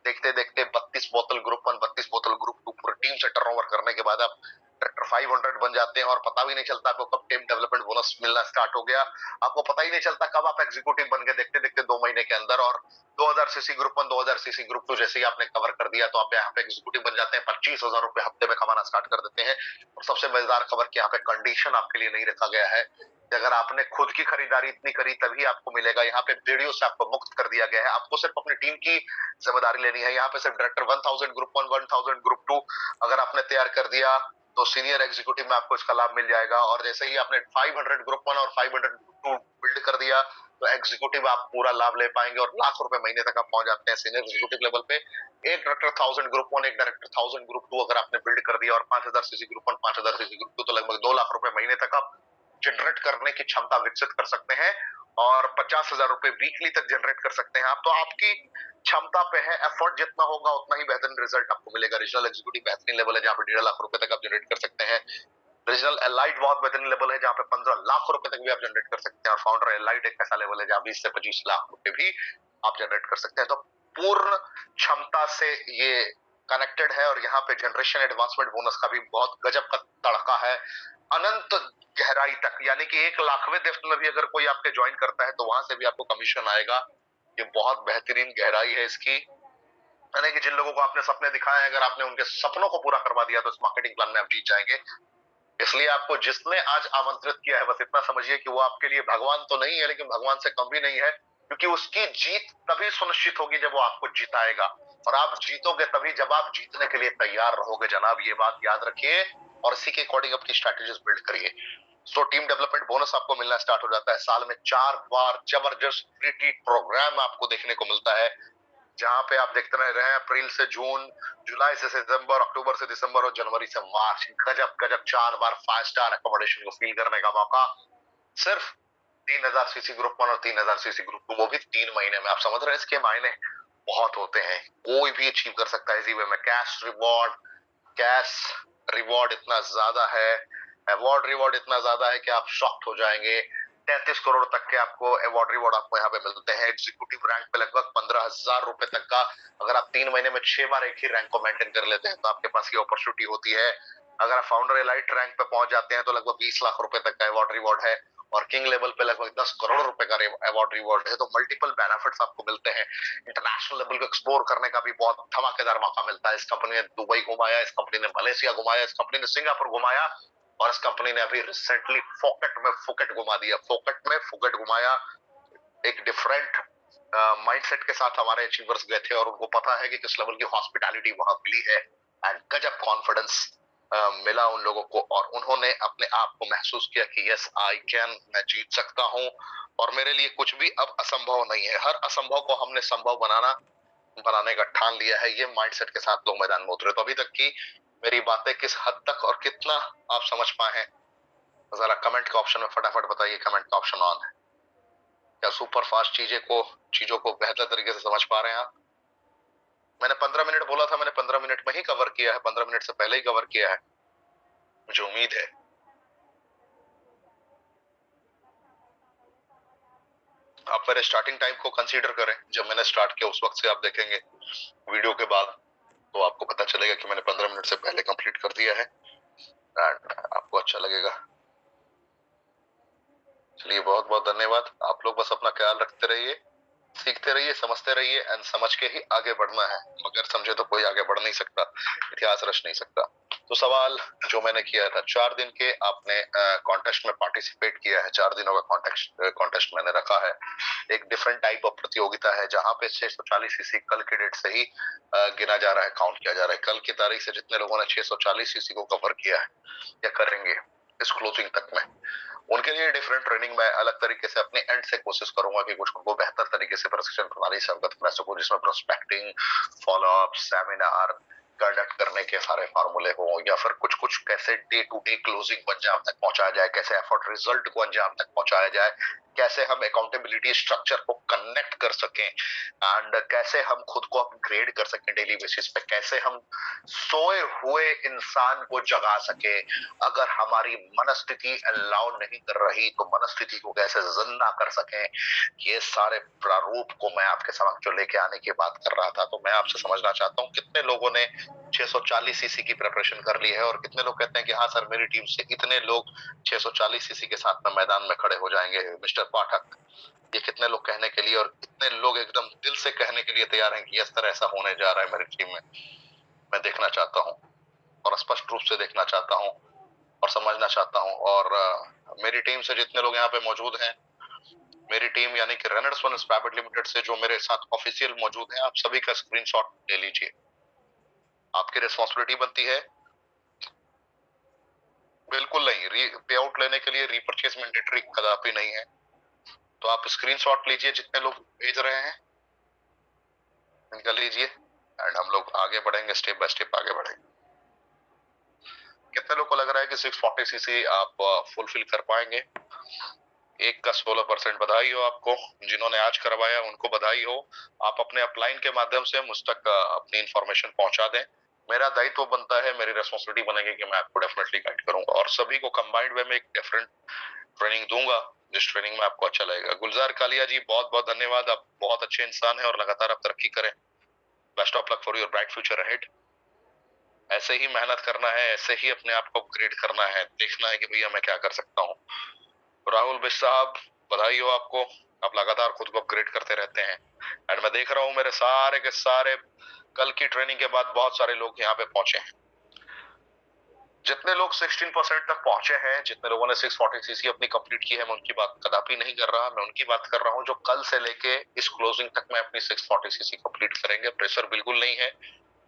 देखते देखते 32 बोतल ग्रुप 1, 32 बोतल ग्रुप 2 पूरी टीम से टर्नओवर करने के बाद आप डायरेक्टर 500 बन जाते हैं और पता भी नहीं चलता आपको कब टीम डेवलपमेंट बोनस मिलना स्टार्ट हो गया। आपको पता ही नहीं चलता कब आप एग्जीक्यूटिव बन गए, देखते देखते 2 महीने के अंदर। और 2000 सीसी ग्रुप 1, 2000 सीसी ग्रुप 2 जैसे ही आपने कवर कर दिया तो आप यहाँ पे एग्जीक्यूटिव बन जाते हैं। 25,000 रुपए हफ्ते में कमाना स्टार्ट कर देते हैं। और सबसे मजेदार खबर कि यहाँ पे कंडीशन आपके लिए नहीं रखा गया है कि अगर आपने खुद की खरीदारी इतनी करी तभी आपको मिलेगा। यहाँ पे वीडियो से आपको मुक्त कर दिया गया है। आपको सिर्फ अपनी टीम की जिम्मेदारी लेनी है। यहाँ पे सिर्फ डायरेक्टर 1000 ग्रुप 1, 1000 ग्रुप 2 अगर आपने तैयार कर दिया तो सीनियर एग्जीक्यूटिव में आपको इसका लाभ मिल जाएगा। और जैसे ही आपने 500 ग्रुप 1 और 500 ग्रुप 2 बिल्ड कर दिया तो एग्जीक्यूटिव आप पूरा लाभ ले पाएंगे और लाख रुपए महीने तक आप पहुंच जाते हैं सीनियर एग्जीक्यूटिव लेवल पे। एक डायरेक्टर 1000 ग्रुप 1, एक डायरेक्टर 1000 ग्रुप 2 अगर आपने बिल्ड कर दिया और 5000 सीसी ग्रुप 1, 5000 सीसी ग्रुप 2, तो लगभग 2 लाख रुपए महीने तक आप जनरेट करने की क्षमता विकसित कर सकते हैं और 50,000 रुपए वीकली तक जनरेट कर सकते हैं आप। तो आपकी क्षमता पे है, एफर्ट जितना होगा उतना ही बेहतरीन रिजल्ट आपको मिलेगा। रीजनल एग्जीक्यूटिव बेहतरीन लेवल है जहाँ पे 1.5 लाख रुपए तक आप जनरेट कर सकते हैं। रीजनल एलाइट बहुत बेहतरीन लेवल है जहाँ पे 15 लाख रुपए तक भी आप जनरेट कर सकते हैं। और फाउंडर एलाइट एक ऐसा लेवल है जहाँ 20 से 25 लाख रुपए भी आप जनरेट कर सकते हैं। तो पूर्ण क्षमता से ये कनेक्टेड है और यहाँ पे जनरेशन एडवांसमेंट बोनस का भी बहुत गजब का तड़का है, अनंत गहराई तक। यानी कि 1 लाखवें डेप्थ में भी अगर कोई आपके ज्वाइन करता है तो वहां से भी आपको कमीशन आएगा। ये बहुत बेहतरीन गहराई है इसकी। यानी कि जिन लोगों को आपने सपने दिखाए हैं, अगर आपने उनके सपनों को पूरा करवा दिया तो इस मार्केटिंग प्लान में आप जीत जाएंगे। इसलिए आपको जिसने आज आमंत्रित किया है बस इतना समझिए कि वो आपके लिए भगवान तो नहीं है लेकिन भगवान से कम भी नहीं है, क्योंकि उसकी जीत तभी सुनिश्चित होगी जब वो आपको जिताएगा। और आप जीतोगे तभी जब आप जीतने के लिए तैयार रहोगे जनाब, ये बात याद रखिए और इसी के अकॉर्डिंग अपनी स्ट्रैटेजीज बिल्ड करिए। सो टीम डेवलपमेंट बोनस आपको मिलना स्टार्ट हो जाता है। साल में 4 बार जबरदस्त फ्री ट्रीट प्रोग्राम आपको देखने को मिलता है, जहां पे आप देखते रहे हैं अप्रैल से जून, जुलाई से सितंबर, अक्टूबर से दिसंबर और जनवरी से मार्च। गजब गजब 4 बार 5 स्टार अकोमोडेशन को फील करने का मौका सिर्फ 3000 सीसी ग्रुप 1 और 3000 सीसी ग्रुप 2, वो भी 3 महीने में। आप समझ रहे हैं इसके मायने बहुत होते हैं। कोई भी अचीव कर सकता है इसी वे में। कैश रिवॉर्ड, कैश रिवॉर्ड इतना ज्यादा है, अवार्ड रिवॉर्ड इतना ज्यादा है कि आप शॉक्ड हो जाएंगे। 33 करोड़ तक के आपको अवार्ड रिवॉर्ड आपको यहाँ पे मिलते हैं। एग्जीक्यूटिव रैंक पे लगभग 15,000 रुपए तक का, अगर आप 3 महीने में 6 बार एक ही रैंक को मेंटेन कर लेते हैं तो आपके पास ये अपॉर्चुनिटी होती है। अगर आप फाउंडर एलाइट रैंक पे पहुंच जाते हैं तो लगभग 20 लाख रुपए तक का अवार्ड रिवॉर्ड है, और किंग लेवल पे लगभग 10 करोड़ रुपए का अवार्ड रिवॉर्ड है। तो मल्टीपल बेनिफिट्स आपको मिलते हैं। इंटरनेशनल लेवल को एक्सप्लोर करने का भी बहुत धमाकेदार मौका मिलता है। इस कंपनी ने दुबई घुमाया, इस कंपनी ने मलेशिया घुमाया, इस कंपनी ने सिंगापुर घुमाया, और इस कंपनी ने अभी रिसेंटली फुकेट घुमा दिया। फुकेट घुमाया। एक डिफरेंट माइंडसेट के साथ हमारे अचीवर्स गए थे और उनको पता है कि किस लेवल की हॉस्पिटैलिटी वहां मिली है, एंड गजब कॉन्फिडेंस मिला उन लोगों को, और उन्होंने अपने आप को महसूस किया कि यस आई कैन, मैं जीत सकता हूं, और मेरे लिए कुछ भी अब असंभव नहीं है। हर असंभव को हमने संभव बनाने का ठान लिया है। ये माइंडसेट के साथ लोग मैदान में उतरे। तो अभी तक की मेरी बातें किस हद तक और कितना आप समझ पाए हैं, जरा कमेंट के ऑप्शन में फटाफट बताइए। कमेंट का ऑप्शन ऑन है। क्या सुपर फास्ट चीजों को बेहतर तरीके से समझ पा रहे हैं आप? मैंने 15 मिनट बोला था, मैंने 15 मिनट में ही कवर किया है, 15 मिनट से पहले ही कवर किया है, मुझे उम्मीद है। आप मेरे स्टार्टिंग टाइम को कंसीडर करें। जब मैंने स्टार्ट किया उस वक्त से आप देखेंगे वीडियो के बाद, तो आपको पता चलेगा कि मैंने 15 मिनट से पहले कंप्लीट कर दिया है, एंड आपको अच्छा लगेगा। चलिए, बहुत बहुत धन्यवाद। आप लोग बस अपना ख्याल रखते रहिए, सीखते रहिए, समझते रहिए, एंड समझ के ही आगे बढ़ना है। बगैर समझे तो कोई आगे बढ़ नहीं सकता, इतिहास रच नहीं सकता। तो सवाल जो मैंने किया था, 4 दिन के आपने कॉन्टेस्ट में पार्टिसिपेट किया है, 4 दिनों का कॉन्टेस्ट मैंने रखा है। एक डिफरेंट टाइप ऑफ प्रतियोगिता है जहां पे 640 सीसी कल के डेट से ही गिना जा रहा है, काउंट किया जा रहा है। कल की तारीख से जितने लोगों ने 640 सीसी को कवर किया है या करेंगे इस क्लोजिंग तक में, उनके लिए डिफरेंट ट्रेनिंग मैं अलग तरीके से अपने एंड से कोशिश करूंगा कि कुछ उनको बेहतर तरीके से प्रशिक्षण प्रणाली से अवगत करा सकूं, जिसमें प्रोस्पेक्टिंग, फॉलोअप, सेमिनार कंडक्ट करने के सारे फार्मूले हो, या फिर कुछ कैसे डे टू डे क्लोजिंग को अंजाम तक पहुंचाया जाए, कैसे एफर्ट रिजल्ट को अंजाम तक पहुंचाया जाए, कैसे हम अकाउंटेबिलिटी स्ट्रक्चर को कनेक्ट कर सकें, एंड कैसे हम खुद को अपग्रेड कर सकें डेली बेसिस पे, कैसे हम सोए हुए इंसान को जगा सके। अगर हमारी मनस्थिति अलाउ नहीं कर रही तो मनस्थिति को कैसे जिंदा कर सकें। ये सारे प्रारूप को मैं आपके समक्ष जो लेके आने की बात कर रहा था। तो मैं आपसे समझना चाहता हूँ कितने लोगों ने 640 सीसी की प्रिपरेशन कर ली है, और कितने लोग कहते हैं कि हाँ सर मेरी टीम से इतने लोग 640 सीसी के साथ में मैदान में खड़े हो जाएंगे मिस्टर पाठक। ये कितने लोग कहने के लिए, और कितने लोग एकदम दिल से कहने के लिए तैयार हैं कि इस तरह ऐसा होने जा रहा है मेरी टीम में। मैं देखना चाहता हूँ, और स्पष्ट रूप से देखना चाहता हूँ, और समझना चाहता हूँ। और मेरी टीम से जितने लोग यहाँ पे मौजूद हैं, मेरी टीम यानी कि रनर्स वन प्राइवेट लिमिटेड से जो मेरे साथ ऑफिशियल मौजूद हैं, आप सभी का स्क्रीनशॉट ले लीजिए। आपकी रिस्पॉन्सिबिलिटी बनती है, बिल्कुल नहीं, पे आउट लेने के लिए रीपरचेज मैंडेटरी कदापि नहीं है। तो आप स्क्रीनशॉट लीजिए, जितने लोग भेज रहे हैं इनका लीजिए, एंड हम लोग आगे बढ़ेंगे, स्टेप बाय स्टेप आगे बढ़ेंगे। कितने लोग को लग रहा है कि 640 सीसी आप फुलफिल कर पाएंगे? एक का 16% बधाई हो आपको। जिन्होंने आज करवाया उनको बधाई हो। आप अपने अपलाइन के माध्यम से मुझ तक अपनी इंफॉर्मेशन पहुंचा दें। मेरा दायित्व बनता है, मेरी रेस्पॉन्सिबिलिटी बनेगी कि मैं आपको डेफिनेटली गाइड करूंगा, और सभी को कंबाइंड वे में एक डिफरेंट ट्रेनिंग दूंगा, जिस ट्रेनिंग में आपको अच्छा लगेगा। गुलजार कालिया जी, बहुत बहुत धन्यवाद। आप बहुत अच्छे इंसान हैं और लगातार आप तरक्की करें। Best of luck for your bright future ahead. ऐसे ही मेहनत करना है, ऐसे ही अपने आप को अपग्रेड करना है, देखना है कि भैया मैं क्या कर सकता हूँ। राहुल बिश साहब, बधाई हो आपको। आप लगातार खुद को अपग्रेड करते रहते हैं, एंड मैं देख रहा हूँ मेरे सारे के सारे कल की ट्रेनिंग के बाद बहुत सारे लोग यहाँ पे पहुंचे हैं। जितने लोग 16% तक पहुंचे हैं, जितने लोगों ने 640 सीसी अपनी कंप्लीट की है, मैं उनकी बात कदापि नहीं कर रहा। मैं उनकी बात कर रहा हूँ जो कल से लेके इस क्लोजिंग तक में अपनी 640 सीसी कंप्लीट करेंगे। प्रेशर बिल्कुल नहीं है।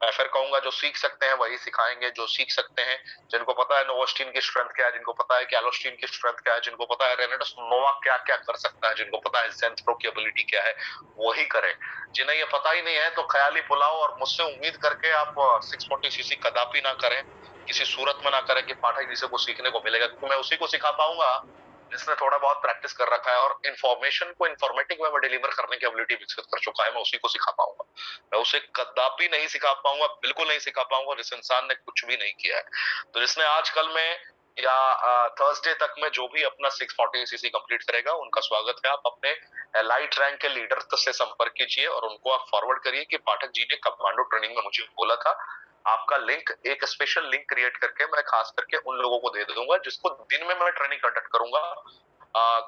मैं फिर कहूंगा, जो सीख सकते हैं वही सिखाएंगे। जो सीख सकते हैं, जिनको पता है नोवोस्टीन की स्ट्रेंथ क्या है, जिनको पता है कि एलोस्टीन की स्ट्रेंथ क्या है, जिनको पता है रेनेडस नोवा क्या क्या कर सकता है, जिनको पता है ज़ेंथ्रो की एबिलिटी क्या है, वही करें। जिन्हें ये पता ही नहीं है तो ख्याली पुलाव और मुझसे उम्मीद करके आप 640 सीसी कदापि ना करें, किसी सूरत में ना करें कि पाठक जी से कुछ सीखने को मिलेगा, क्योंकि मैं उसी को सिखा पाऊंगा जिसने थोड़ा बहुत प्रैक्टिस कर रखा है और इंफॉर्मेशन को इंफॉर्मेटिव वे में डिलीवर करने की एबिलिटी विकसित कर चुका है, मैं उसी को सिखा पाऊंगा। मैं उसे कदापि नहीं सिखा पाऊंगा, बिल्कुल नहीं सिखा पाऊंगा जिस इंसान ने कुछ भी नहीं किया है। तो जिसने आजकल में या थर्सडे तक में जो भी अपना 640 सीसी कंप्लीट करेगा, उनका स्वागत है। आप अपने लाइट रैंक के लीडर से संपर्क कीजिए और उनको आप फॉरवर्ड करिए कि पाठक जी ने कमांडो ट्रेनिंग में मुझे बोला था। आपका लिंक, एक स्पेशल लिंक क्रिएट करके मैं खास करके उन लोगों को दे दूंगा जिसको दिन में मैं ट्रेनिंग कंडक्ट करूंगा।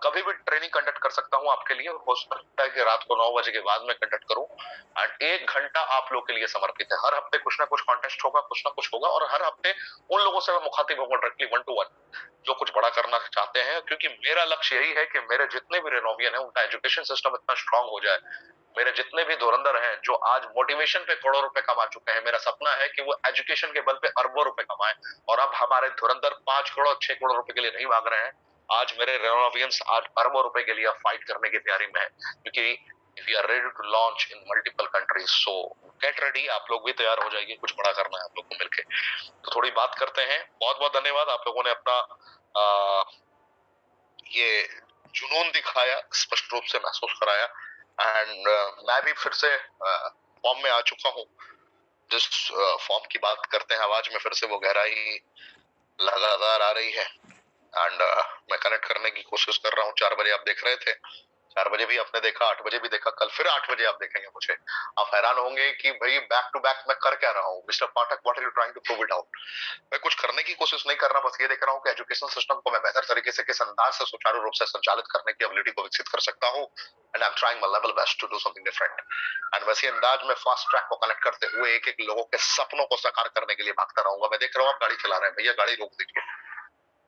कभी भी ट्रेनिंग कंडक्ट कर सकता हूं आपके लिए, हो सकता है कि रात को 9 बजे के बाद में कंडक्ट करूं। एंड 1 घंटा आप लोग के लिए समर्पित है। हर हफ्ते कुछ ना कुछ कॉन्टेस्ट होगा, कुछ ना कुछ होगा, और हर हफ्ते उन लोगों से मैं मुखातिब होगा डायरेक्टली 1 to 1 जो कुछ बड़ा करना चाहते हैं, क्योंकि मेरा लक्ष्य यही है कि मेरे जितने भी रेनोवियन है उनका एजुकेशन सिस्टम इतना स्ट्रांग हो जाए। मेरे जितने भी धुरंधर हैं जो आज मोटिवेशन पे करोड़ों रुपए कमा चुके हैं, मेरा सपना है कि वो एजुकेशन के बल पे अरबों रुपए कमाएं। और अब हमारे धुरंधर 5 करोड़ 6 करोड़ रुपए के लिए नहीं भाग रहे हैं। आज मेरे रेनोवियंस आज अरबों रुपए के लिए फाइट करने की तैयारी में है, क्योंकि we are ready to launch in multiple countries. So get ready, आप लोग भी तैयार हो जाइए, कुछ बड़ा करना है आप लोग को मिलके। तो थोड़ी बात करते हैं। बहुत बहुत धन्यवाद, आप लोगों ने अपना ये जुनून दिखाया, स्पष्ट रूप से महसूस कराया। एंड मैं भी फिर से फॉर्म में आ चुका हूँ। जिस फॉर्म की बात करते हैं, आवाज में फिर से वो गहराई लगातार आ रही है। एंड मैं कनेक्ट करने की कोशिश कर रहा हूँ। 4 बजे आप देख रहे थे, 4 बजे भी आपने देखा, 8 बजे भी देखा, कल फिर 8 बजे आप देखेंगे मुझे। आप हैरान होंगे कि भाई बैक टू बैक मैं कर क्या रहा हूँ। Mister Pathak, what are you trying to prove it out? मैं कुछ करने की कोशिश नहीं कर रहा, बस ये देख रहा हूँ कि एजुकेशन सिस्टम को मैं बेहतर तरीके से, किस अंदाज से सुचारू रूप से संचालित करने की एबिलिटी को विकसित कर सकता हूँ। And I am trying my level best to do something different. And वैसे अंदाज में फास्ट ट्रैक को कनेक्ट करते हुए एक एक लोगों के सपनों को साकार करने के लिए भागता रहूंगा। मैं देख रहा हूँ आप गाड़ी चला रहे हैं, भैया गाड़ी रोक दीजिए,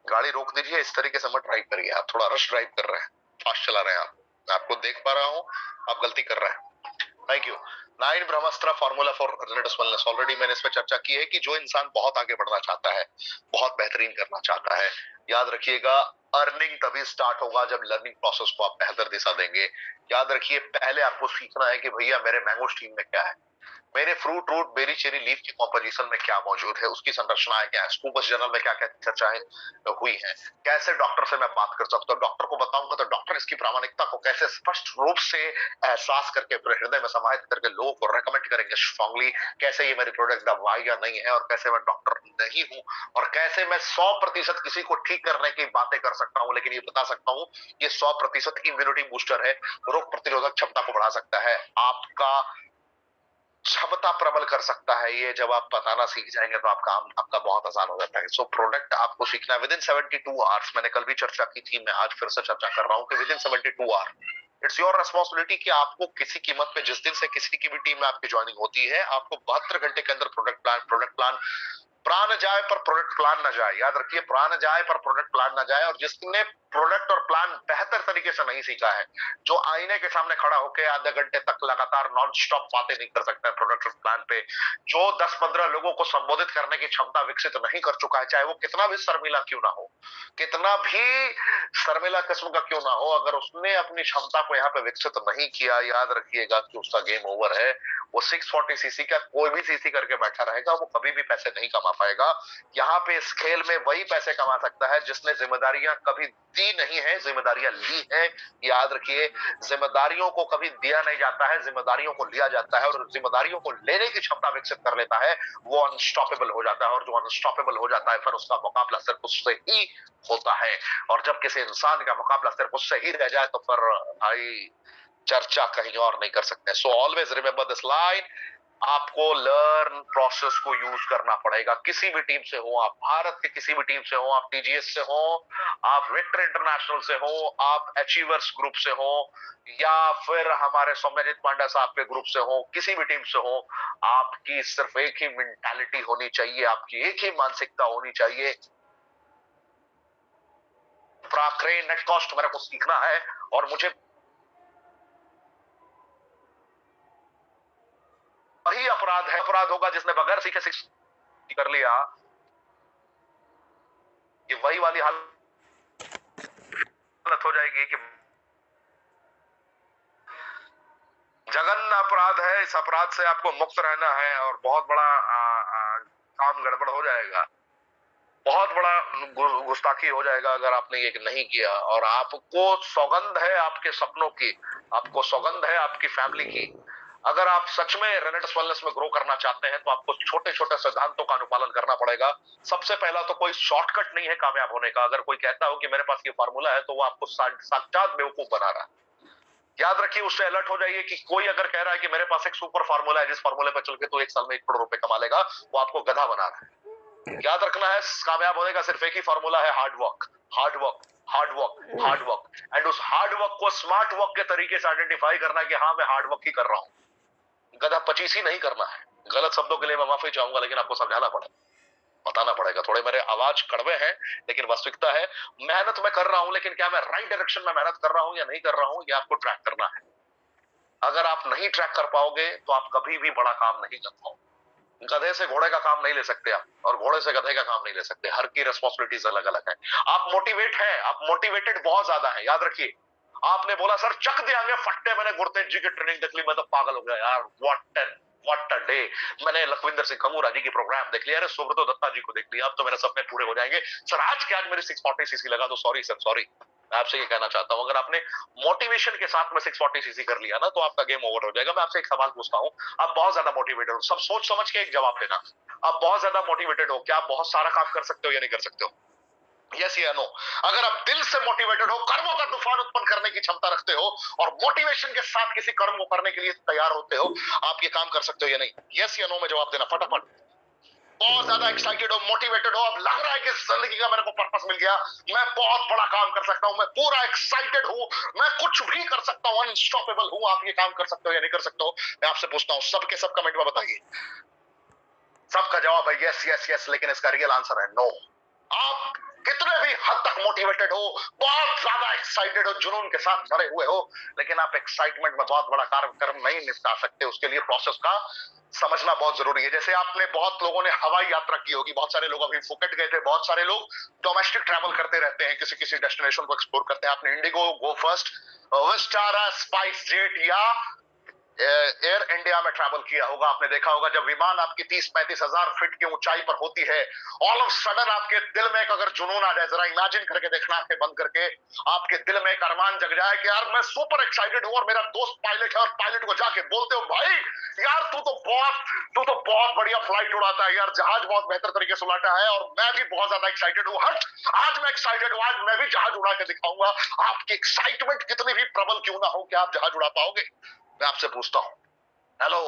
गाड़ी रोक दीजिए, इस तरीके से मत ड्राइव करिए। आप थोड़ा रश ड्राइव कर रहे हैं, फास्ट चला रहे हैं आप। मैं आपको देख पा रहा हूँ, आप गलती कर रहे हैं। Thank you. 9 Brahmastra formula for relative wellness, already मैंने इस पर चर्चा की है कि जो इंसान बहुत आगे बढ़ना चाहता है, बहुत बेहतरीन करना चाहता है, याद रखिएगा अर्निंग तभी स्टार्ट होगा जब लर्निंग प्रोसेस को आप बेहतर दिशा देंगे। याद रखिए पहले आपको सीखना है कि भैया मेरे मैंगो स्ट्रीम में क्या है, मेरे fruit, root, berry, cherry, leaf की कॉम्पोजिशन में क्या मौजूद है, उसकी संरचनाएं क्या है, स्कूपस जर्नल में क्या क्या चर्चाएं हुई हैं, कैसे डॉक्टर से मैं बात कर सकता हूँ, डॉक्टर को बताऊंगा तो डॉक्टर इसकी प्रामाणिकता को कैसे स्पष्ट रूप से एहसास करके अपने हृदय में समाहित करके लोगों को रेकमेंड करेंगे स्ट्रांगली, कैसे ये मेरे प्रोडक्ट दवाई या नहीं है, और कैसे मैं डॉक्टर नहीं हूँ, और कैसे मैं 100% किसी को ठीक करने की बातें कर सकता हूँ, लेकिन ये बता सकता हूँ ये 100% इम्यूनिटी बूस्टर है, रोग प्रतिरोधक क्षमता को बढ़ा सकता है, आपका क्षमता प्रबल कर सकता है। ये जब आप बताना सीख जाएंगे तो आपका बहुत आसान हो जाता है। सो प्रोडक्ट आपको सीखना है विद इन 72 आवर्स। मैंने कल भी चर्चा की थी, मैं आज फिर से चर्चा कर रहा हूँ कि with in 72 hours it's your responsibility कि आपको किसी कीमत पे, जिस दिन से किसी की भी टीम में आपकी ज्वाइनिंग होती है, आपको 72 घंटे के अंदर प्रोडक्ट प्लान प्राण जाए पर प्रोडक्ट प्लान ना जाए। याद रखिए, प्राण जाए पर प्रोडक्ट प्लान ना जाए। और जिसने प्रोडक्ट और प्लान बेहतर तरीके से नहीं सीखा है, जो आईने के सामने खड़ा होकर आधे घंटे तक लगातार नॉन स्टॉप बातें नहीं कर सकता है प्रोडक्ट और प्लान पे, जो 10-15 लोगों को संबोधित करने की क्षमता विकसित नहीं कर चुका है, चाहे वो कितना भी शर्मिला क्यों ना हो, कितना भी शर्मिला किस्म का क्यों ना हो, अगर उसने अपनी क्षमता को यहाँ पे विकसित नहीं किया, याद रखिएगा कि उसका गेम ओवर है। वो 640 सीसी का कोई भी सीसी करके बैठा रहेगा, वो कभी भी पैसे नहीं कमा पाएगा। यहाँ पे इस खेल में वही पैसे कमा सकता है जिसने जिम्मेदारियां कभी दी नहीं है, जिम्मेदारियां ली है। याद रखिए, जिम्मेदारियों को कभी दिया नहीं जाता है, जिम्मेदारियों को लिया जाता है, और जिम्मेदारियों को लेने की क्षमता विकसित कर लेता है, वो अनस्टॉपेबल हो जाता है। और जो अनस्टॉपेबल हो जाता है, फिर उसका मुकाबला सिर्फ उससे ही होता है। और जब किसी इंसान का मुकाबला सिर्फ उससे ही रह जाए तो फिर भाई चर्चा कहीं और नहीं कर सकते। So always remember this line, आपको लर्न प्रोसेस को यूज करना पड़ेगा। किसी भी टीम से हो, आप भारत के किसी भी टीम से हो, आप टीजीएस से हो, आप विक्टर इंटरनेशनल से हो, आप अचीवर्स ग्रुप से हो, या फिर हमारे सौम्यजीत पांडा साहब के ग्रुप से हो, किसी भी टीम से हो, आपकी सिर्फ एक ही मेंटालिटी होनी चाहिए, आपकी एक ही मानसिकता होनी चाहिए। क्रेन नेट कॉस्ट मेरे को सीखना है, और मुझे वही अपराध होगा जिसने बगैर सीखे कर लिया। ये वही वाली हालत हो जाएगी कि जघन्य अपराध है, इस अपराध से आपको मुक्त रहना है, और बहुत बड़ा काम गड़बड़ हो जाएगा। बहुत बड़ा गुस्ताखी हो जाएगा अगर आपने ये नहीं किया। और आपको सौगंध है आपके सपनों की, आपको सौगंध है आपकी फैमिली की। अगर आप सच में रेनेटस वेलनेस में ग्रो करना चाहते हैं तो आपको छोटे छोटे सिद्धांतों का अनुपालन करना पड़ेगा। सबसे पहला तो कोई शॉर्टकट नहीं है कामयाब होने का। अगर कोई कहता हो कि मेरे पास ये फार्मूला है तो वो आपको साक्षात बेवकूफ बना रहा है। याद रखिए, उससे अलर्ट हो जाइए कि कोई अगर कह रहा है कि मेरे पास एक सुपर फार्मूला है जिस फार्मूले पर चल के तो 1 साल में 1 करोड़ रुपए कमा लेगा, वो आपको गधा बना रहा है। याद रखना है, कामयाब होने का सिर्फ एक ही फार्मूला है, hard work, hard work, hard work, hard work. And उस हार्ड वर्क को स्मार्ट वर्क के तरीके से आइडेंटिफाई करना कि हाँ मैं हार्ड वर्क ही कर रहा हूं। गधा पचीसी नहीं करना है। गलत शब्दों के लिए मैं माफी चाहूंगा, लेकिन आपको समझाना पड़ेगा, बताना पड़ेगा। थोड़े मेरे आवाज कड़वे हैं, लेकिन वास्तविकता है मेहनत मैं कर रहा हूं, लेकिन क्या मैं राइट डायरेक्शन में मेहनत कर रहा हूं या नहीं कर रहा हूं, ये आपको ट्रैक करना है। अगर आप नहीं ट्रैक कर पाओगे तो आप कभी भी बड़ा काम नहीं कर पाओगे। गधे से घोड़े का काम नहीं ले सकते आप, और घोड़े से गधे का काम नहीं ले सकते। हर की रिस्पॉन्सिबिलिटीज अलग अलग है। आप मोटिवेट हैं, आप मोटिवेटेड बहुत ज्यादा है। याद रखिए, आपने बोला सर चक देंगे फट्टे, मैंने गुरतेज जी की ट्रेनिंग देख ली, मैं तो पागल हो गया यार। What a day. मैंने लखविंदर सिंह खंगूरा जी की प्रोग्राम देख लिया, अरे सुब्रतो दत्ता जी को देख लिया, अब तो मेरे सपने पूरे हो जाएंगे। सर आज के आज मेरी 640 सीसी लगा दो। Sorry sir, sorry. मैं आपसे ये कहना चाहता हूं, अगर आपने मोटिवेशन के साथ में 640 सीसी कर लिया ना तो आपका गेम ओवर हो जाएगा। मैं आपसे एक सवाल पूछता हूं, आप बहुत ज्यादा मोटिवेटेड हो, सब सोच समझ के एक जवाब देना। आप बहुत ज्यादा मोटिवेटेड हो, क्या आप बहुत सारा काम कर सकते हो या नहीं कर सकते हो? यस या नो? अगर आप दिल से मोटिवेटेड हो, कर्मों का तूफान उत्पन्न करने की क्षमता रखते हो और मोटिवेशन के साथ किसी कर्म को करने के लिए तैयार होते हो, आप ये काम कर सकते हो या नहीं? यस या नो में जवाब देना फटाफट। बहुत ज्यादा एक्साइटेड हो, मोटिवेटेड हो, अब लग रहा है कि जिंदगी का मेरे को पर्पस मिल गया, मैं बहुत बड़ा काम कर सकता हूं, मैं पूरा एक्साइटेड हूं, मैं कुछ भी कर सकता हूं, अनस्टॉपेबल हूं। आप ये काम कर सकते हो या नहीं कर सकते हो? मैं आपसे पूछता हूं, सबके सब कमेंट में बताइए। सबका जवाब है यस यस यस, लेकिन इसका रियल आंसर है नो। आप कितने भी हद तक मोटिवेटेड हो, बहुत ज्यादा एक्साइटेड हो, जुनून के साथ भरे हुए हो, लेकिन आप एक्साइटमेंट में बहुत बड़ा कार्यक्रम नहीं निपटा सकते। उसके लिए प्रोसेस का समझना बहुत जरूरी है। जैसे आपने, बहुत लोगों ने हवाई यात्रा की होगी, बहुत सारे लोग अभी फुकेट गए थे, बहुत सारे लोग डोमेस्टिक ट्रैवल करते रहते हैं, किसी किसी डेस्टिनेशन को एक्सप्लोर करते हैं। आपने इंडिगो, गो फर्स्ट, विस्टारा, स्पाइस जेट या एयर इंडिया में ट्रैवल किया होगा। आपने देखा होगा जब विमान आपकी 30-35 हजार फीट की ऊंचाई पर होती है, ऑल ऑफ सडन आपके दिल में एक अगर जुनून आ जाए, जरा इमेजिन करके देखना, आंखें बंद करके, आपके दिल में एक अरमान जग जाए कि यार मैं सुपर एक्साइटेड हूं और मेरा दोस्त पायलट है, और पायलट को जाके बोलते हो भाई यार तू तो बहुत बढ़िया फ्लाइट उड़ाता है यार, जहाज बहुत बेहतर तरीके से उड़ाता है, और मैं भी बहुत ज्यादा एक्साइटेड हूं, हट आज मैं एक्साइटेड हूं, आज मैं भी जहाज उड़ा के दिखाऊंगा। आपकी एक्साइटमेंट कितनी भी प्रबल क्यों ना हो, क्या आप जहाज उड़ा पाओगे? मैं आपसे पूछता हूं, हेलो,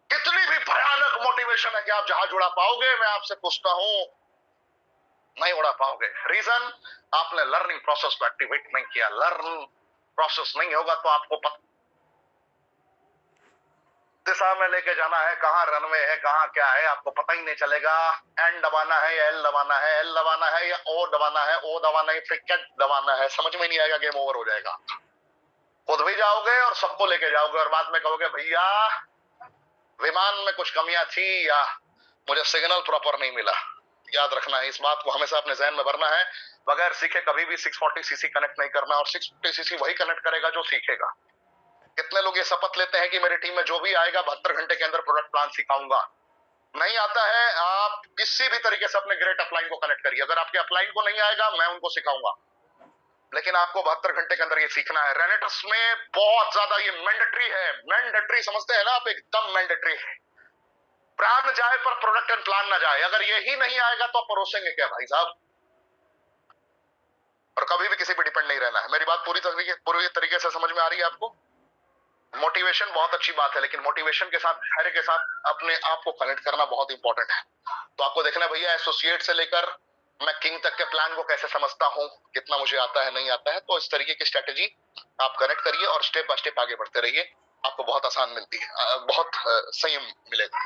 कितनी भी भयानक मोटिवेशन है कि आप जहाज उड़ा पाओगे? मैं आपसे पूछता हूं, नहीं उड़ा पाओगे। रीजन, आपने लर्निंग प्रोसेस को एक्टिवेट नहीं किया। लर्न प्रोसेस नहीं होगा तो आपको दिशा में लेके जाना है, कहां रनवे है, कहां क्या है, आपको पता ही नहीं चलेगा। एन दबाना है या एल दबाना है, एल दबाना है या ओ दबाना है, ओ दबाना है फिर क्या दबाना है, समझ में नहीं आएगा, गेम ओवर हो जाएगा। खुद भी जाओगे और सबको लेके जाओगे, और बाद में कहोगे भैया विमान में कुछ कमियां थी या मुझे सिग्नल प्रॉपर नहीं मिला। याद रखना है, इस बात को हमेशा अपने जहन में भरना है। बगैर सीखे कभी भी 640 सीसी कनेक्ट नहीं करना, और 640 सीसी वही कनेक्ट करेगा जो सीखेगा। कितने लोग ये शपथ लेते हैं कि मेरी टीम में जो भी आएगा 72 घंटे के अंदर प्रोडक्ट प्लान सिखाऊंगा? नहीं आता है। आप किसी भी तरीके से अपने ग्रेट अपलाइन को कनेक्ट करिए, अगर आपके अपलाइन को नहीं आएगा मैं उनको सिखाऊंगा, लेकिन आपको 72 घंटे के अंदर ये सीखना है। रेनेटस में बहुत ज्यादा ये मैंडेटरी है, मैंडेटरी समझते हैं ना आप, एकदम मैंडेटरी है। प्राण जाए पर प्रोडक्ट एंड प्लान ना जाए। अगर ये ही नहीं आएगा तो आप परोसेंगे क्या भाई साहब? और कभी भी किसी पे डिपेंड नहीं रहना है। मेरी बात पूरी तरीके से समझ में आ रही है आपको? मोटिवेशन बहुत अच्छी बात है, लेकिन मोटिवेशन के साथ, धैर्य के साथ अपने आप को कनेक्ट करना बहुत इंपॉर्टेंट है। तो आपको देखना है भैया, एसोसिएट से लेकर मैं किंग तक के प्लान को कैसे समझता हूं, कितना मुझे आता है नहीं आता है। तो इस तरीके की स्ट्रेटेजी आप कनेक्ट करिए और स्टेप बाय स्टेप आगे बढ़ते रहिए, आपको बहुत आसान मिलती है, बहुत संयम मिलेगा।